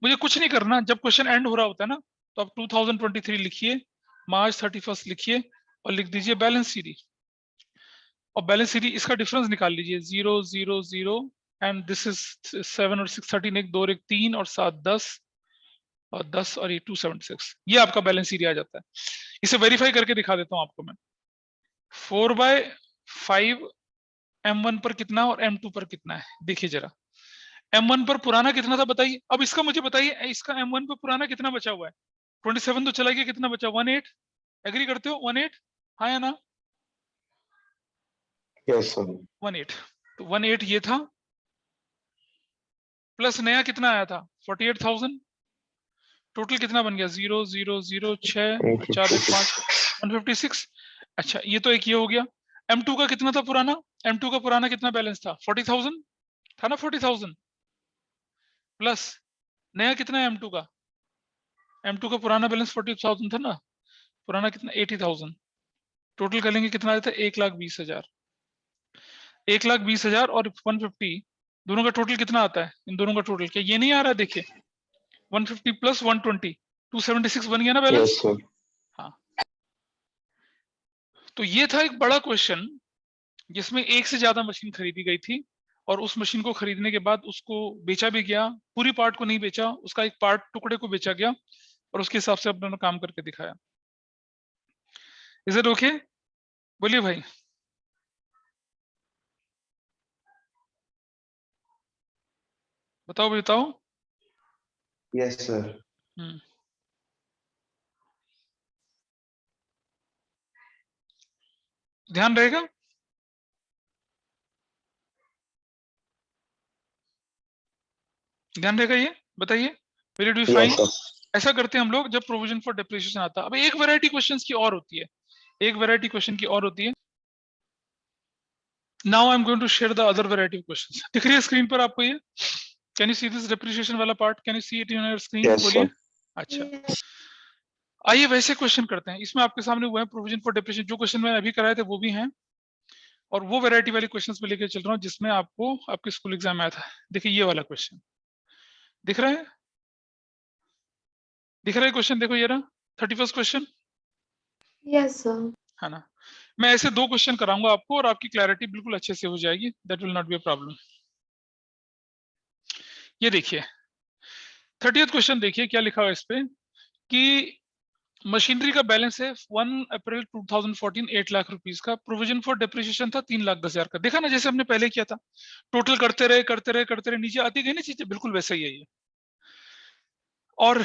मुझे कुछ नहीं करना, जब क्वेश्चन एंड हो रहा होता है ना, तो आप 2023 लिखिए, मार्च 31 लिखिए, और लिख दीजिए बैलेंस शीट। और बैलेंस शीट इसका डिफरेंस निकाल लीजिए, 0 0 0 एंड दिस इज 7 और 6 13, 1 2 और 1 3 और 7 10 और 10 और ये 276। ये आपका बैलेंस शीट आ जाता है। इसे वेरीफाई करके दिखा देता हूं आपको मैं। 4/5 M1 पर कितना और M2 पर कितना है, देखिए जरा। M1 पर पुराना कितना था बताइए। अब इसका मुझे बताइए, इसका M1 पर पुराना कितना बचा हुआ है, 27 तो चला गया, कितना बचा, 18। एग्री करते हो, 18, हाँ या ना, यस सर 18। तो 18 ये था, प्लस नया कितना आया था, 48,000। टोटल कितना बन गया, 0 0 0 6 4 1 5, 156। अच्छा, ये तो एक ये हो गया। M2 का कितना था पुराना, M2 का पुराना कितना बैलेंस था, 40,000 था ना, 40,000 प्लस नया कितना है M2 का, M2 का पुराना बैलेंस 40,000 था ना, पुराना कितना, 80,000। टोटल करेंगे कितना आया था, 1,20,000। 1,20,000 और 150, दोनों का टोटल कितना आता है, इन दोनों का टोटल क्या ये नहीं आ रहा है, देखिए 150 प्लस 120, 276 बन गया ना बैलेंस। यस सर हाँ, तो ये था एक बड़ा क्वेश्चन जिसमें एक से ज्यादा मशीन खरीदी गई थी, और उस मशीन को खरीदने के बाद उसको बेचा भी गया, पूरी पार्ट को नहीं बेचा, उसका एक पार्ट टुकड़े को बेचा गया, और उसके हिसाब से अपने काम करके दिखाया। इज इट ओके, बोलिए भाई। बताओ बताओ। यस सर ध्यान रहेगा, ध्यान रहेगा, ये बताइए, will it be fine. Yes sir ऐसा करते हैं हम लोग, जब प्रोविजन फॉर डेप्रिसिएशन आता है। अब एक वैरायटी क्वेश्चंस की और होती है, एक वैरायटी क्वेश्चन की और होती है। Now I am going to share the other variety of questions. दिख रही है स्क्रीन पर आपको ये, can you see this depreciation वाला part, can you see it in your screen, yes बोलिए। सर अच्छा, Yes. आइए वैसे क्वेश्चन करते हैं। इसमें आपके सामने वो है प्रोविजन फॉर डेप्रिसिएशन, जो क्वेश्चन मैंने अभी कराए थे वो भी हैं, और वो वैरायटी वाले क्वेश्चंस में लेकर चल रहा हूँ जिसमें आपको आपके स्कूल एग्जाम में आया था। देखिए ये वाला क्वेश्चन दिख रहा है, दिख रहा है क्वेश्चन, देखो ये रहा 31st क्वेश्चन। Yes, sir. है ना। मैं ऐसे 2 क्वेश्चन कराऊंगा आपको और आपकी क्लैरिटी बिल्कुल अच्छे से हो जाएगी, that will not be a problem. ये देखिए 30th क्वेश्चन देखिए क्या लिखा हुआ है इस पे कि मशीनरी का बैलेंस है 1 अप्रैल 2014 8 लाख रुपीस का, प्रोविजन फॉर डेप्रिसिएशन था 3,10,000 का। देखा ना जैसे हमने पहले किया था, टोटल करते रहे नीचे आती गई ना चीजें, बिल्कुल वैसा ही है ये। और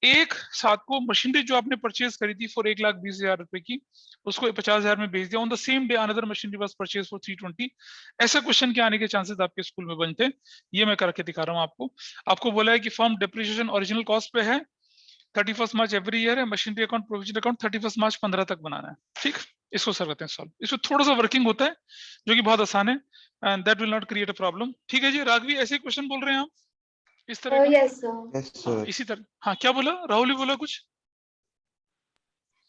एक साथ को मशीनरी जो आपने परचेज करी थी फॉर 1,20,000 रुपए की, उसको 50,000 में बेच दिया। On the same day another machinery was purchase for 320। ऐसा क्वेश्चन के आने के चांसेस आपके स्कूल में बनते हैं। ये मैं करके दिखा रहा हूँ आपको। आपको बोला है कि फर्म डेप्रिसिएशन ओरिजिनल कॉस्ट पे है, 31 मार्च एवरी ईयर है, मशीनरी अकाउंट प्रोविजन अकाउंट 31 मार्च 15 तक बनाना है। ठीक, इसको सर करते हैं सॉल्व। इसमें थोड़ा सा वर्किंग होता है जो कि बहुत आसान है, and that will not create a problem. ठीक है जी, राघवी ऐसे क्वेश्चन बोल रहे हैं आप इस तरह का? Yes, sir. यस हाँ सर। इसी तरह। हाँ क्या बोला राहुल, ही बोला कुछ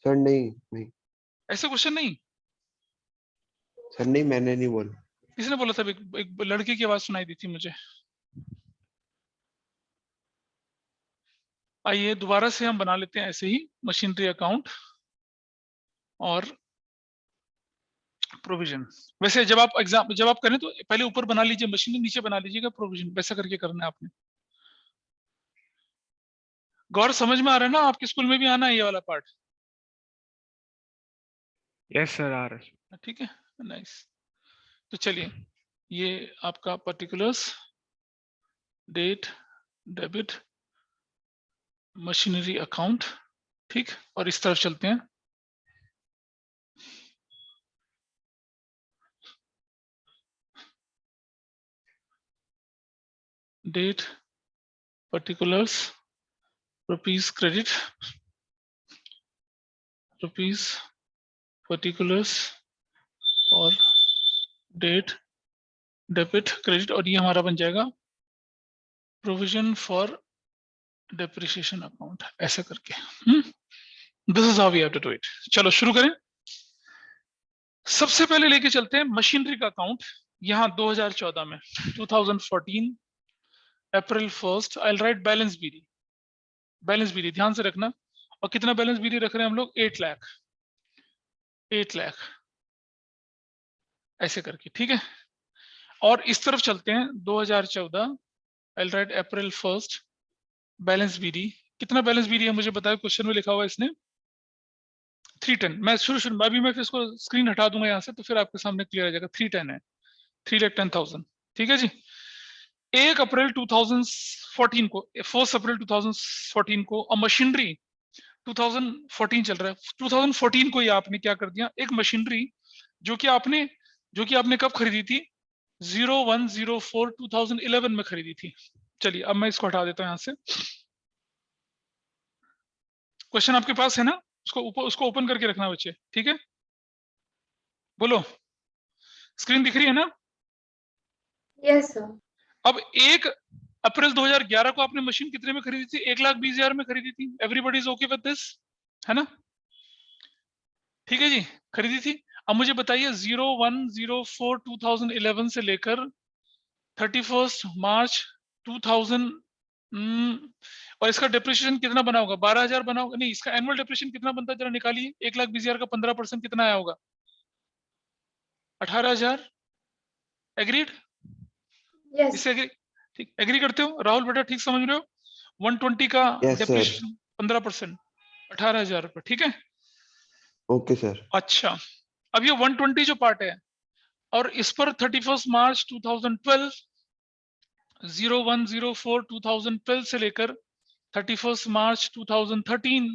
सर नहीं नहीं ऐसे क्वेश्चन नहीं? सर, नहीं मैंने नहीं बोला। किसने बोला था? एक लड़के की आवाज सुनाई दी थी मुझे। आइए दोबारा से हम बना लेते हैं ऐसे ही मशीनरी अकाउंट और प्रोविजन। वैसे जब आप करें तो पहले ऊपर बना लीजिए मशीनरी, नीचे बना लीजिएगा प्रोविजन, वैसा करके करना है आपने। गौर समझ में आ रहा है ना? आपके स्कूल में भी आना है ये वाला पार्ट? यस सर, आ रहा है। ठीक है, नाइस। तो चलिए ये आपका particulars, date, debit, machinery account, ठीक। और इस तरफ चलते हैं। Date, particulars, rupees credit, rupees particulars और डेट, डेबिट, क्रेडिट, और ये हमारा बन जाएगा प्रोविजन फॉर डेप्रिसिएशन अकाउंट, ऐसा करके। This is how we have to do it. चलो शुरू करें। सबसे पहले लेके चलते हैं मशीनरी का अकाउंट। यहां 2014 में 2014 April 1 I write balance BD. Balance BD ध्यान से रखना। और कितना बैलेंस बीडी रख रहे हैं हम लोग? 8 लाख, 8 लाख ऐसे करके, ठीक है। और इस तरफ चलते हैं 2014 आई राइट अप्रैल 1 बैलेंस बीडी। कितना बैलेंस बीडी है मुझे बताया, क्वेश्चन में लिखा हुआ है इसने 310। मैं शुरू अभी मैं फिर इसको स्क्रीन हटा दूंगा यहाँ से, तो फिर आपके सामने क्लियर आ जाएगा। 310 है, 3,10,000, ठीक है जी। 1 अप्रैल 2014 को, 1 अप्रैल 2014 को, और मशीनरी 2014 चल रहा है, 2014 को ही आपने क्या कर दिया, एक मशीनरी जो कि आपने कब खरीदी थी? 01/04 2011 में खरीदी थी। चलिए अब मैं इसको हटा देता हूं यहां से। क्वेश्चन आपके पास है ना? उसको ओपन करके रखना बच्चे, ठीक है। बोलो, स्क्रीन दिख रही है ना? Yes, sir. अब 1 अप्रैल 2011 को आपने मशीन कितने में खरीदी थी? 1,20,000 में खरीदी थी। Everybody is okay with this, है ना? ठीक है जी, खरीदी थी। अब मुझे बताइए 01/04 2011 से लेकर 31 मार्च 2000, और इसका डेप्रिसिएशन कितना बना होगा? 12,000 बना होगा? नहीं, इसका एनुअल डेप्रिसिएशन कितना बनता है जरा निकालिए। 1,20,000 का 15% कितना आया होगा? 18,000। एग्रीड? Yes. इससे एग्री? ठीक, एग्री करते हो राहुल बेटा? ठीक समझ रहे हो? 120 का यस सर। डेप्रिसिएशन 15%, 18,000 रुपए, ठीक है। Okay sir. अच्छा, अब ये 120 जो पार्ट है, और इस पर 31 मार्च 2012, 01/04 2012 से लेकर 31 मार्च 2013,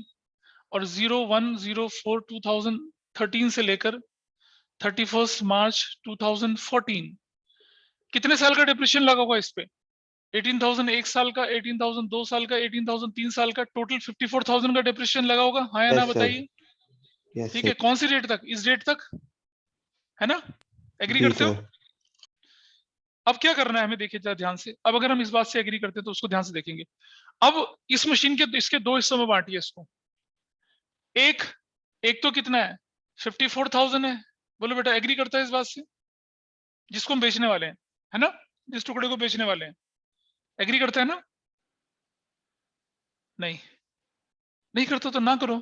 और 01/04 2013 से लेकर 31 मार्च 2014, कितने साल का डिप्रेशन लगा होगा इस पे? 18,000 एक साल का, 18,000 2 साल का, 18,000 3 साल का, टोटल 54,000 का डिप्रेशन लगा होगा, हाँ या ना यस सर। बताइए। यस ठीक है, सर। कौन सी डेट तक? इस डेट तक, है ना? एग्री जी करते हो? सर। अब क्या करना है हमें, देखिए जरा ध्यान से। अब अगर हम इस बात से एग्री करते हैं तो उसको ध्यान से देखेंगे। अब इस मशीन के इसके 2 हिस्सों में बांटिए इसको। एक एक तो कितना है? 54,000 है। बोलो बेटा, एग्री करता है इस बात से? जिसको हम बेचने वाले हैं, है ना? जिस टुकड़े को बेचने वाले हैं, एग्री करता है ना? नहीं, नहीं करता तो ना करो।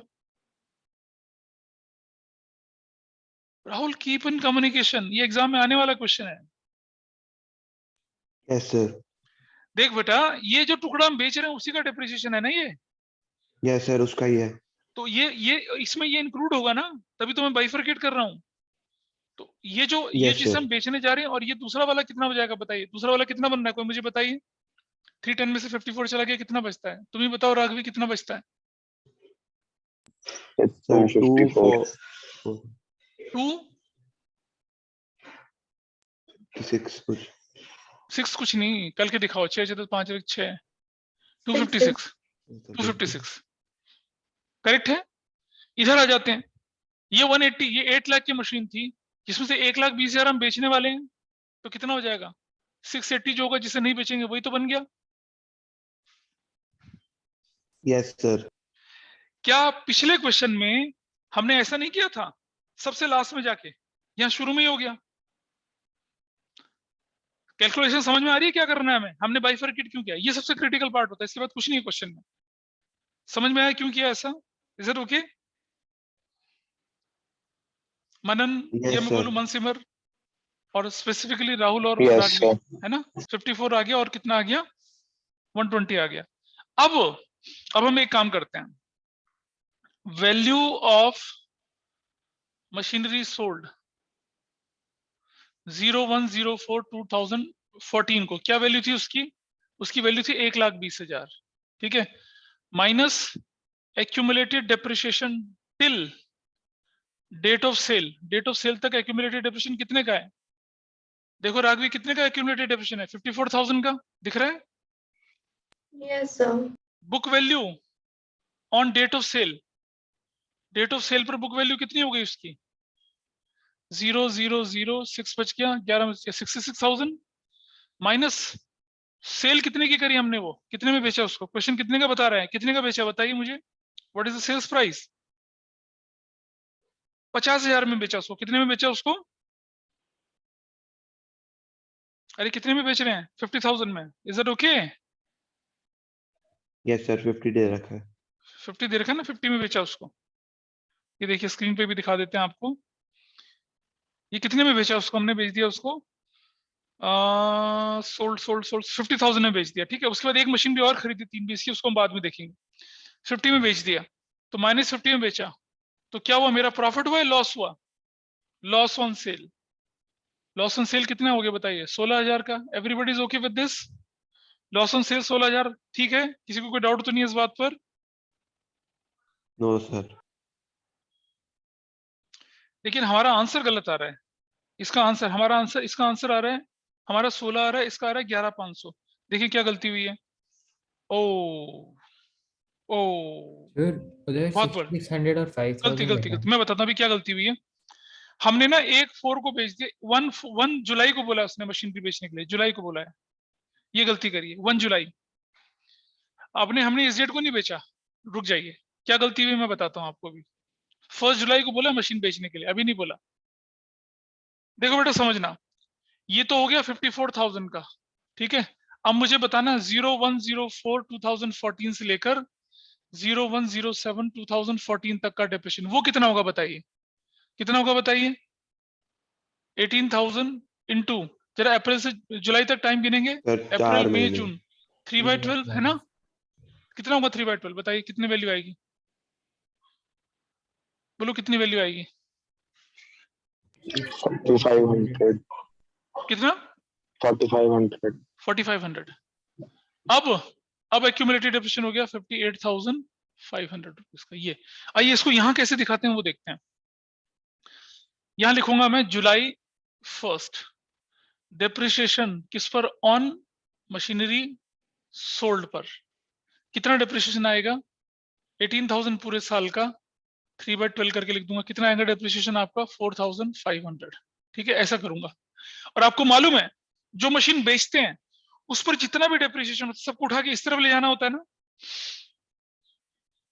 राहुल कीप इन कम्युनिकेशन, ये एग्जाम में आने वाला क्वेश्चन है। Yes sir. देख बेटा, ये जो टुकड़ा हम बेच रहे हैं उसी का डेप्रिसिएशन है ना ये, यस सर, उसका ही है। तो ये इसमें ये इंक्लूड होगा ना, तभी तो मैं बाइफरकेट कर रहा हूँ। तो ये Yes, चीज sir. हम बेचने जा रहे हैं, और ये दूसरा वाला कितना बजाएगा बताइए, दूसरा वाला कितना बन रहा है, कोई मुझे बताइए। 310 में से 54 चला गया, कितना बचता है, तुम ही बताओ राघवी, कितना बचता है? सर 2 4 2 6 कुछ। 6 कुछ नहीं, कल के दिखाओ, 6 6 5 6 256 256 करेक्ट है। इधर आ जाते हैं, ये 180, ये 8 लाख की मशीन थी, जिसमें से 1,20,000 हम बेचने वाले हैं, तो कितना हो जाएगा? 680 जो होगा, जिसे नहीं बेचेंगे वही तो बन गया। Yes sir. क्या पिछले क्वेश्चन में हमने ऐसा नहीं किया था, सबसे लास्ट में जाके, यहाँ शुरू में ही हो गया? कैलकुलेशन समझ में आ रही है क्या करना है हमें? हमने बाइफरकेट क्यों किया, ये सबसे क्रिटिकल पार्ट होता है, इसके बाद कुछ नहीं है क्वेश्चन में। समझ में आया क्यों किया ऐसा? Is it okay? Manan, Yes, ये मैं sir. बोलूं मन सिमर, और स्पेसिफिकली राहुल और Yes, राघवी, sir. है ना? 54 आ गया, और कितना आ गया? 120 आ गया। अब हम एक काम करते हैं, वैल्यू ऑफ मशीनरी सोल्ड 0104/2014 को क्या वैल्यू थी उसकी वैल्यू थी 1,20,000, ठीक है, minus accumulated depreciation till date of sale. Date of sale तक एक्यूमुलेटेड डेप्रिसिएशन कितने का है? देखो राघवी, कितने का एक्यूमुलेटेड डेप्रिसिएशन है? 54,000 का दिख रहा है। Yes, sir. Book value on date of sale, date of sale पर बुक वैल्यू कितनी हो गई उसकी? 0,006 बच गया, 11 बच गया, 66,000 माइनस सेल कितने की करी हमने, वो कितने में बेचा उसको? क्वेश्चन कितने का बता रहा है, कितने का बेचा बताइए मुझे, what is the sales price? 50,000 में बेचा उसको। कितने में बेचा उसको? अरे कितने में बेच रहे हैं? 50,000 में। Is that okay? Yes sir, 50 दे रखा है। 50 दे रखा है ना, 50 में बेचा उसको। ये देखिए स्क्रीन पे भी दिखा देते हैं आपको, ये कितने में बेचा उसको, हमने बेच दिया उसको सोल्ड 50,000 में बेच दिया, ठीक है। उसके बाद एक मशीन भी और खरीदी 320 की, उसको हम बाद में देखेंगे। 50 में बेच दिया, तो -50 में बेचा, तो क्या हुआ, मेरा प्रॉफिट हुआ या लॉस हुआ? Loss on sale. Loss on sale कितना हो गया बताइए? 16,000 का। Everybody is okay with this? Loss on sale 16,000, ठीक है, किसी को कोई डाउट तो नहीं है इस बात पर? No sir. लेकिन हमारा आंसर गलत आ रहा है, इसका आंसर, हमारा आंसर, इसका आंसर आ रहा है हमारा 16 आ रहा है, इसका आ रहा है 11,500। देखिए क्या गलती हुई है। ओ ओ Sir, उधर बहुत बड़ी 6,600 और गलती 5,000 गलती लिखा गलती, है। मैं बताता हूँ अभी क्या गलती हुई है। हमने ना 1/4 को बेच दिया, 1 जुलाई को बोला उसने मशीनरी बेचने के लिए, जुलाई को बोला है, ये गलती करी है, 1 जुलाई। आपने, हमने इस डेट को नहीं बेचा, रुक जाइए, क्या गलती हुई मैं बताता हूँ आपको भी। 1 जुलाई को बोला मशीन बेचने के लिए, अभी नहीं बोला। देखो बेटा समझना, ये तो हो गया 54,000 का, ठीक है। अब मुझे बताना 0104/2014 से लेकर 0107/2014 तक का डेप्रिसिएशन वो कितना होगा बताइए, कितना होगा बताइए? 18,000 इंटू, जरा अप्रैल से जुलाई तक टाइम गिनेंगे, सर अप्रैल 4 मई महीने। जून, 3/12 है ना? कितना होगा 3/12 बताइए, कितनी वैल्यू आएगी? बोलो कितनी वैल्यू आएगी? 4,500। कितना? 4,500। 4,500। अब एक्यूमुलेटेड डेप्रिसिएशन हो गया 58,500 रुपीज का। ये आइए इसको यहाँ कैसे दिखाते हैं वो देखते हैं। यहाँ लिखूंगा मैं जुलाई 1 डेप्रिसिएशन किस पर? ऑन मशीनरी सोल्ड पर। कितना डेप्रिसिएशन आएगा? 18,000 पूरे साल का, 3/12 करके लिख दूंगा, कितना आएगा डेप्रिसिएशन आपका? 4,500, ठीक है, ऐसा करूंगा। और आपको मालूम है जो मशीन बेचते हैं उस पर जितना भी डेप्रिसिएशन होता है सबको उठा के इस तरफ ले जाना होता है ना।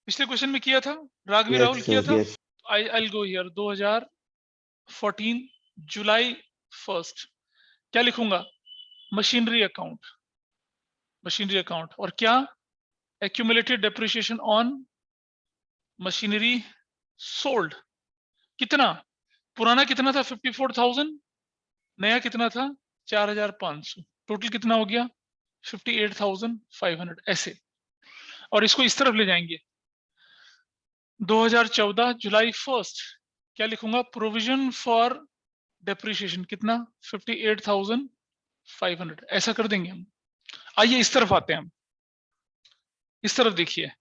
पिछले क्वेश्चन में किया था, राघवी राहुल यस किया सर, था। यस। आई गो हियर 2014 जुलाई 1 क्या लिखूंगा? मशीनरी अकाउंट, मशीनरी अकाउंट, और क्या? Accumulated depreciation on machinery sold, कितना? पुराना कितना था 54,000, नया कितना था 4,500, टोटल कितना हो गया 58,500 ऐसे। और इसको इस तरफ ले जाएंगे 2014 जुलाई 1 क्या लिखूंगा, प्रोविजन फॉर डेप्रिसिएशन कितना 58,500 ऐसा कर देंगे हम। आइए इस तरफ आते हैं हम, इस तरफ देखिए,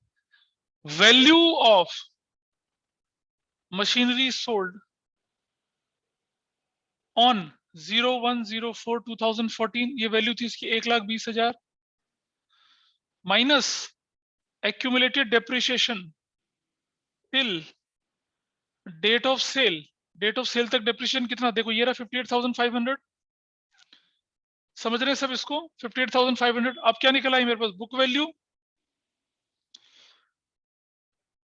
value of machinery sold on 01/04/2014, ये वैल्यू थी इसकी 1,20,000 minus accumulated depreciation till date of sale, date of sale तक डेप्रिसिएशन कितना, देखो ये रहा 58,500, समझ रहे हैं सब इसको 58,500। अब क्या निकला है मेरे पास, book value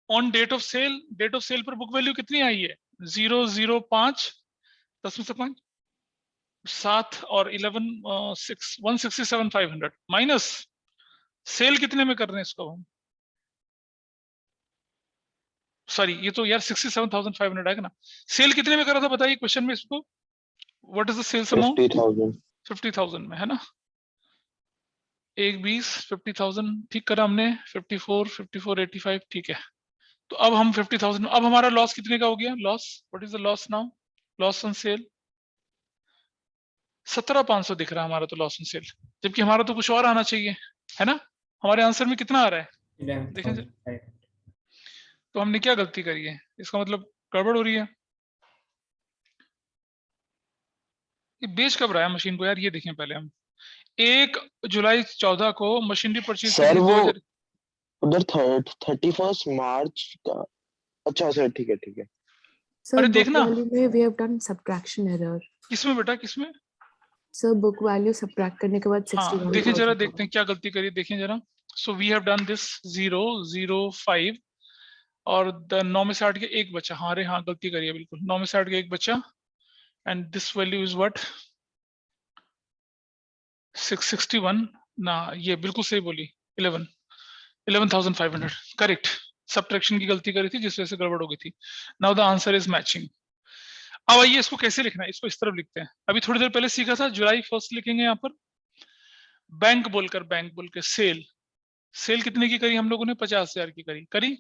on date of sale, date of sale पर बुक वैल्यू कितनी आई है 005, 10 में से 5 7 और 11 6 167,500 माइनस सेल कितने में कर रहे हैं इसको हम, सॉरी ये तो यार 67,500 आएगा ना, सेल कितने में कर रहा था बताइए क्वेश्चन में इसको, what is the sales amount 50,000 50,000 में है ना, 1,20 50,000 ठीक करा हमने, 54 54 85 ठीक है। तो अब हम 50,000, अब हमारा लॉस कितने का हो गया, loss what is the loss now, loss on sale 17,500 दिख रहा है हमारा तो लॉस ऑन सेल, जबकि हमारा तो कुछ और आना चाहिए है ना, हमारे आंसर में कितना आ रहा है देखें। 11,500. तो हमने क्या गलती करी है, इसका मतलब गड़बड़ हो रही है। ये बेच कब रहा है मशीन को यार, ये देखें पहले हम, 1 जुलाई 14 को मशीनरी परचेज सर वो 2000, उधर 31 मार्च का, अच्छा सर ठीक है ठीक है। Sir, अरे book देखना value में we have done subtraction error. किसमें बेटा किसमें, Sir, book value subtract करने के बाद हाँ 61,000 देखें जरा, होगा. देखते हैं क्या गलती करी, देखें जरा। So we have done this 005 और 9 में से 8 के 1 बचा, हाँ अरे हाँ गलती करी है बिल्कुल, 9 में से 8 के 1 बचा and this value is what 661 ना, ये बिल्कुल सही बोली 11,500 करेक्ट, सब्ट्रैक्शन की गलती करी थी जिस वजह से गड़बड़ हो गई थी। Now the answer is matching. अब आइए इसको कैसे लिखना है, इसको इस तरफ लिखते हैं, अभी थोड़ी देर पहले सीखा था जुलाई 1 लिखेंगे यहाँ पर बैंक बोलकर सेल, सेल कितने की करी हम लोगों ने 50,000 की करी,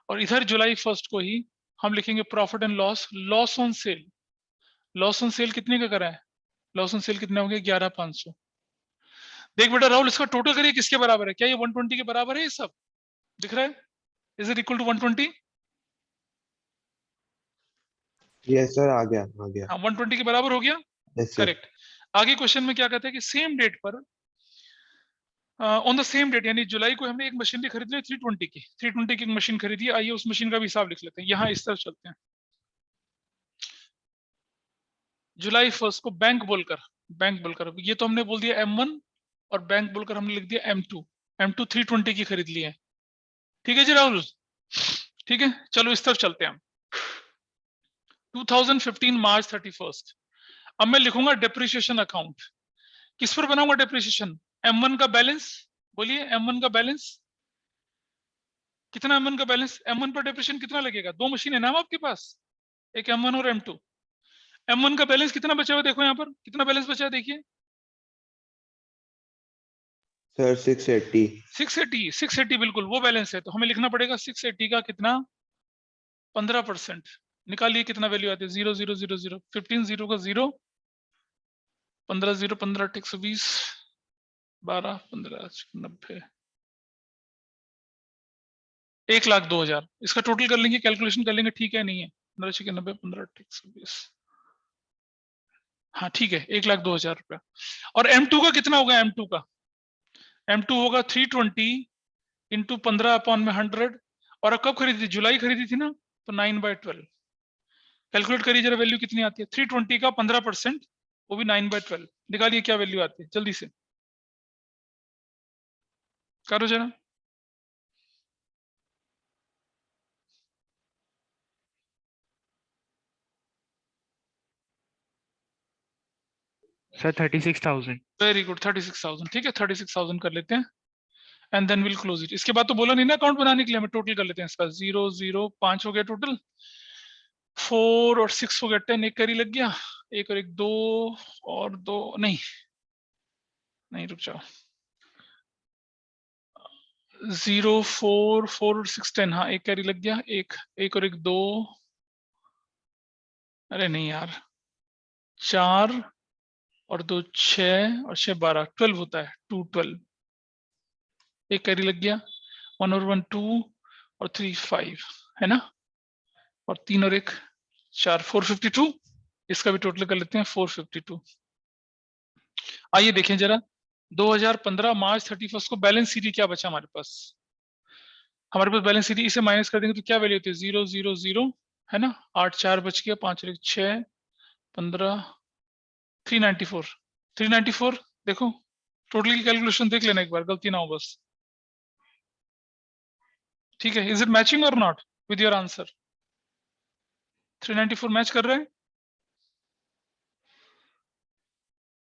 और इधर जुलाई 1 को ही हम लिखेंगे profit and loss, loss on sale, loss on sale कितने का करा है, लॉस ऑन सेल कितना हो गया 11,500। देख बेटा राहुल इसका टोटल करिए किसके बराबर है, क्या ये 120 के बराबर है, ये सब दिख रहा है, is it equal to 120, yes sir आ गया हाँ 120 के बराबर हो गया, यस सर। करेक्ट। आगे क्वेश्चन में क्या कहते हैं कि सेम डेट पर ऑन द सेम डेट यानी जुलाई को हमने एक मशीनरी खरीद ली 320 की, 320 की एक मशीन खरीदी, आइए उस मशीन का भी हिसाब लिख लेते हैं, यहाँ इस तरफ चलते हैं। जुलाई 1 को बैंक बोलकर ये तो हमने बोल दिया M1 और बैंक बोलकर हमने लिख दिया M2, M2 320 की खरीद ली है, ठीक है जी राहुल, ठीक है चलो इस तरफ चलते हैं हम। 2015 मार्च 31, अब मैं लिखूंगा डेप्रिसिएशन अकाउंट, किस पर बनाऊंगा डेप्रिसिएशन, M1 का बैलेंस, बोलिए M1 का बैलेंस कितना, M1 का बैलेंस, M1 पर डेप्रिसिएशन कितना लगेगा, 2 मशीन है ना आपके पास, एक M1 और M2, M1 का बैलेंस कितना बचा हुआ देखो यहाँ पर कितना बैलेंस बचा है देखिए सर 680 680 बिल्कुल वो बैलेंस है, तो हमें लिखना पड़ेगा 680 का कितना 15%, निकालिए कितना वैल्यू आती है 0000, 15 0 का 0, 15 0 15 120 12 15 90, 1,02,000, इसका टोटल कर लेंगे, कैलकुलेशन कर लेंगे, ठीक है नहीं है 15 90 15 120, हाँ ठीक है 1,02,000 रुपया। और M2 का कितना होगा, M2 होगा 320 इंटू 15/100, और कब खरीदी थी, जुलाई खरीदी थी ना, तो 9/12, कैलकुलेट करिए जरा वैल्यू कितनी आती है, 320 का 15% वो भी 9/12, निकालिए क्या वैल्यू आती है जल्दी से करो जरा। सर 36,000. वेरी गुड 36,000, ठीक है 36,000 कर लेते हैं and then will close it. इसके बाद तो बोला नहीं ना अकाउंट बनाने के लिए, हमें टोटल कर लेते हैं इसका 0 0 5 हो गया टोटल, 4 और 6 हो गया 10, एक कैरी लग गया, एक और एक 2 और 2 नहीं रुक जाओ, 0 4 4 और 6 10, हाँ एक कैरी लग गया, एक और एक 2, अरे नहीं यार, 4 और 2 6 और 6 12, 12 होता है, 2 12, एक कैरी लग गया, 1 और 1 2 और 3 5 है ना, और 3 और 1 4, 452, इसका भी टोटल कर लेते हैं 452। आइए देखें जरा 2015 मार्च 31 को बैलेंस सीडी क्या बचा हमारे पास। हमारे पास बैलेंस सीडी, इसे माइनस कर देंगे तो क्या वैल्यू होती है, 0 0 0 है ना, 8 4 बच गया, 5 और 1 6 15, 394 394। देखो टोटल की कैलकुलेशन देख लेना एक बार, गलती ना हो बस, ठीक है। इज इट मैचिंग और not with your answer? 394 match कर रहे हैं?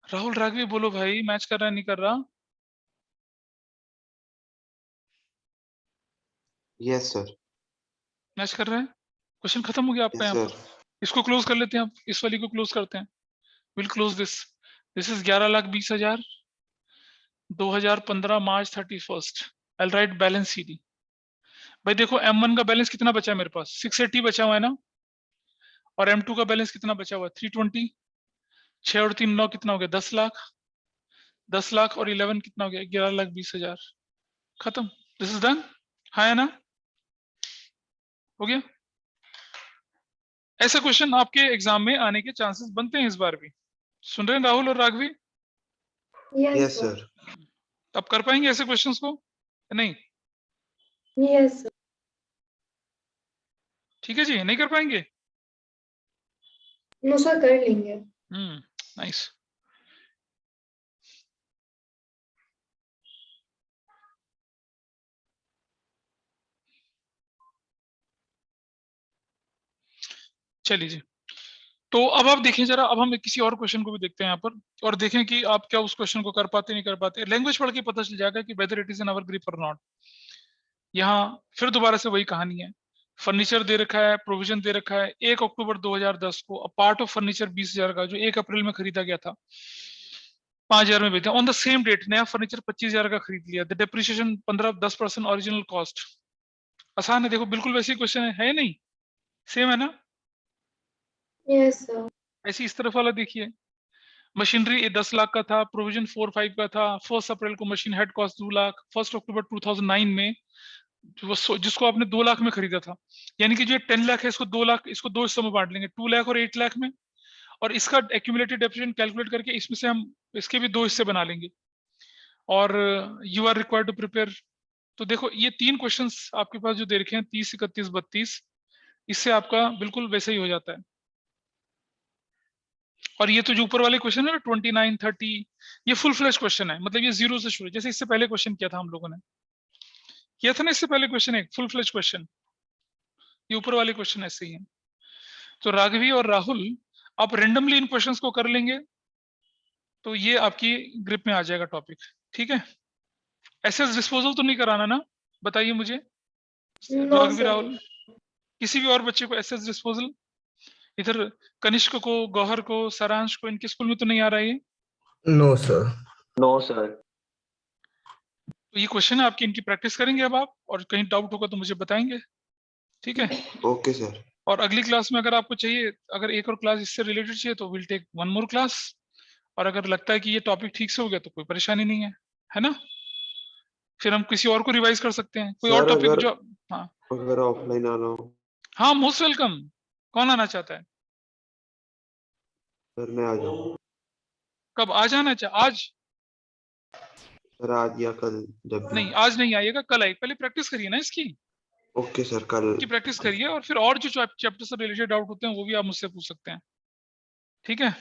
राहुल राघवी बोलो भाई, मैच कर रहा है नहीं कर रहा? Yes sir. मैच कर रहे हैं, क्वेश्चन खत्म हो गया आपका यस यहाँ सर। पर। इसको क्लोज कर लेते हैं, आप इस वाली को क्लोज करते हैं, will close this. This is 11,20,000, 2015 March 31। I write balance CD. भाई देखो M1 का बैलेंस कितना बचा है मेरे पास, 680 बचा हुआ है ना, और M2 का बैलेंस कितना बचा हुआ है, 320, 6 और 3 9 कितना हो गया, 10 लाख, 10 लाख और 11 कितना हो गया, 11,20,000, खत्म। दिस इज डन, हाँ ना, हो गया। ऐसा क्वेश्चन आपके एग्जाम में आने के चांसेस बनते हैं इस बार भी। सुन रहे हैं राहुल और Raghavi? Yes, yes sir. Sir. आप कर पाएंगे ऐसे क्वेश्चंस को? नहीं? Yes, sir. ठीक है जी, नहीं कर पाएंगे? No, sir, कर लेंगे। नाइस। चलिए जी, तो अब आप देखें जरा, अब हम किसी और क्वेश्चन को भी देखते हैं यहाँ पर, और देखें कि आप क्या उस क्वेश्चन को कर पाते नहीं कर पाते। लैंग्वेज पढ़ के पता चल जाएगा कि whether it is in our grip और नॉट। यहाँ फिर दोबारा से वही कहानी है, फर्नीचर दे रखा है, प्रोविजन दे रखा है, 1 अक्टूबर 2010 को पार्ट ऑफ फर्नीचर 20,000 का जो 1 अप्रैल में खरीदा गया था, 5,000 में बेचा। ऑन द सेम डेट नया फर्नीचर 25,000 का खरीद लिया, द डेप्रिसिएशन 15-10% ओरिजिनल कॉस्ट। आसान है, देखो बिल्कुल वैसी क्वेश्चन है नहीं, सेम है ना? Yes, sir. ऐसी इस तरफ वाला देखिए, मशीनरी 10 लाख का था, प्रोविजन 4-5 का था, 1 अप्रैल को मशीन हेड कॉस्ट 2 लाख, 1 अक्टूबर 2009 में जिसको आपने 2 लाख में खरीदा था, यानी कि जो 10 लाख है इसको 2 लाख, इसको दो हिस्सों में बांट लेंगे, 2 लाख और 8 लाख में, और इसका एक्यूमुलेटेड डेप्रिसिएशन कैलकुलेट करके इसमें से हम इसके भी 2 हिस्से बना लेंगे, और you are required to prepare. तो देखो ये 3 क्वेश्चंस आपके पास जो दे रखे हैं, 30 31 32, इससे आपका बिल्कुल वैसे ही हो जाता है। और ये तो जो ऊपर वाले क्वेश्चन है ना 29 30, ये फुल फ्लैश क्वेश्चन है, मतलब ये 0 से शुरू, जैसे इससे पहले क्वेश्चन किया था हम लोगों ने, किया था ना इससे पहले क्वेश्चन, एक फुल फ्लैश क्वेश्चन, ये ऊपर वाले क्वेश्चन ऐसे ही हैं। तो राघवी और राहुल आप रेंडमली इन क्वेश्चंस को कर लेंगे तो ये आपकी ग्रिप में आ जाएगा टॉपिक, ठीक है। एसेस डिस्पोजल तो नहीं कराना ना, बताइए मुझे। No, Raghavi sir. राहुल, किसी भी और बच्चे को एसेस डिस्पोजल, इधर कनिष्क को, गौहर को, सारांश को, इनके स्कूल में तो नहीं आ रहा है ये? No sir. No sir. तो ये क्वेश्चन है आपकी, इनकी प्रैक्टिस करेंगे अब आप, और कहीं डाउट होगा तो मुझे बताएंगे, ठीक है। Okay sir. और अगली क्लास में अगर आपको चाहिए, अगर एक और क्लास इससे रिलेटेड चाहिए तो विल टेक 1 मोर क्लास, और अगर लगता है कि ये टॉपिक ठीक से हो गया तो कोई परेशानी नहीं है ना, फिर हम किसी और को रिवाइज कर सकते हैं, कोई और सर टॉपिक अगर जो, हाँ अगर ऑफलाइन आना हो हाँ मोस्ट वेलकम। कौन आना चाहता है? सर मैं आ जाऊँ। कब आ जाना चाहे? आज सर आज या कल जब भी। नहीं, आज नहीं आइएगा, कल आइए, पहले प्रैक्टिस करिए ना इसकी ओके सर कल। की प्रैक्टिस करिए, और फिर और जो चैप्टर से रिलेटेड डाउट होते हैं वो भी आप मुझसे पूछ सकते हैं, ठीक है।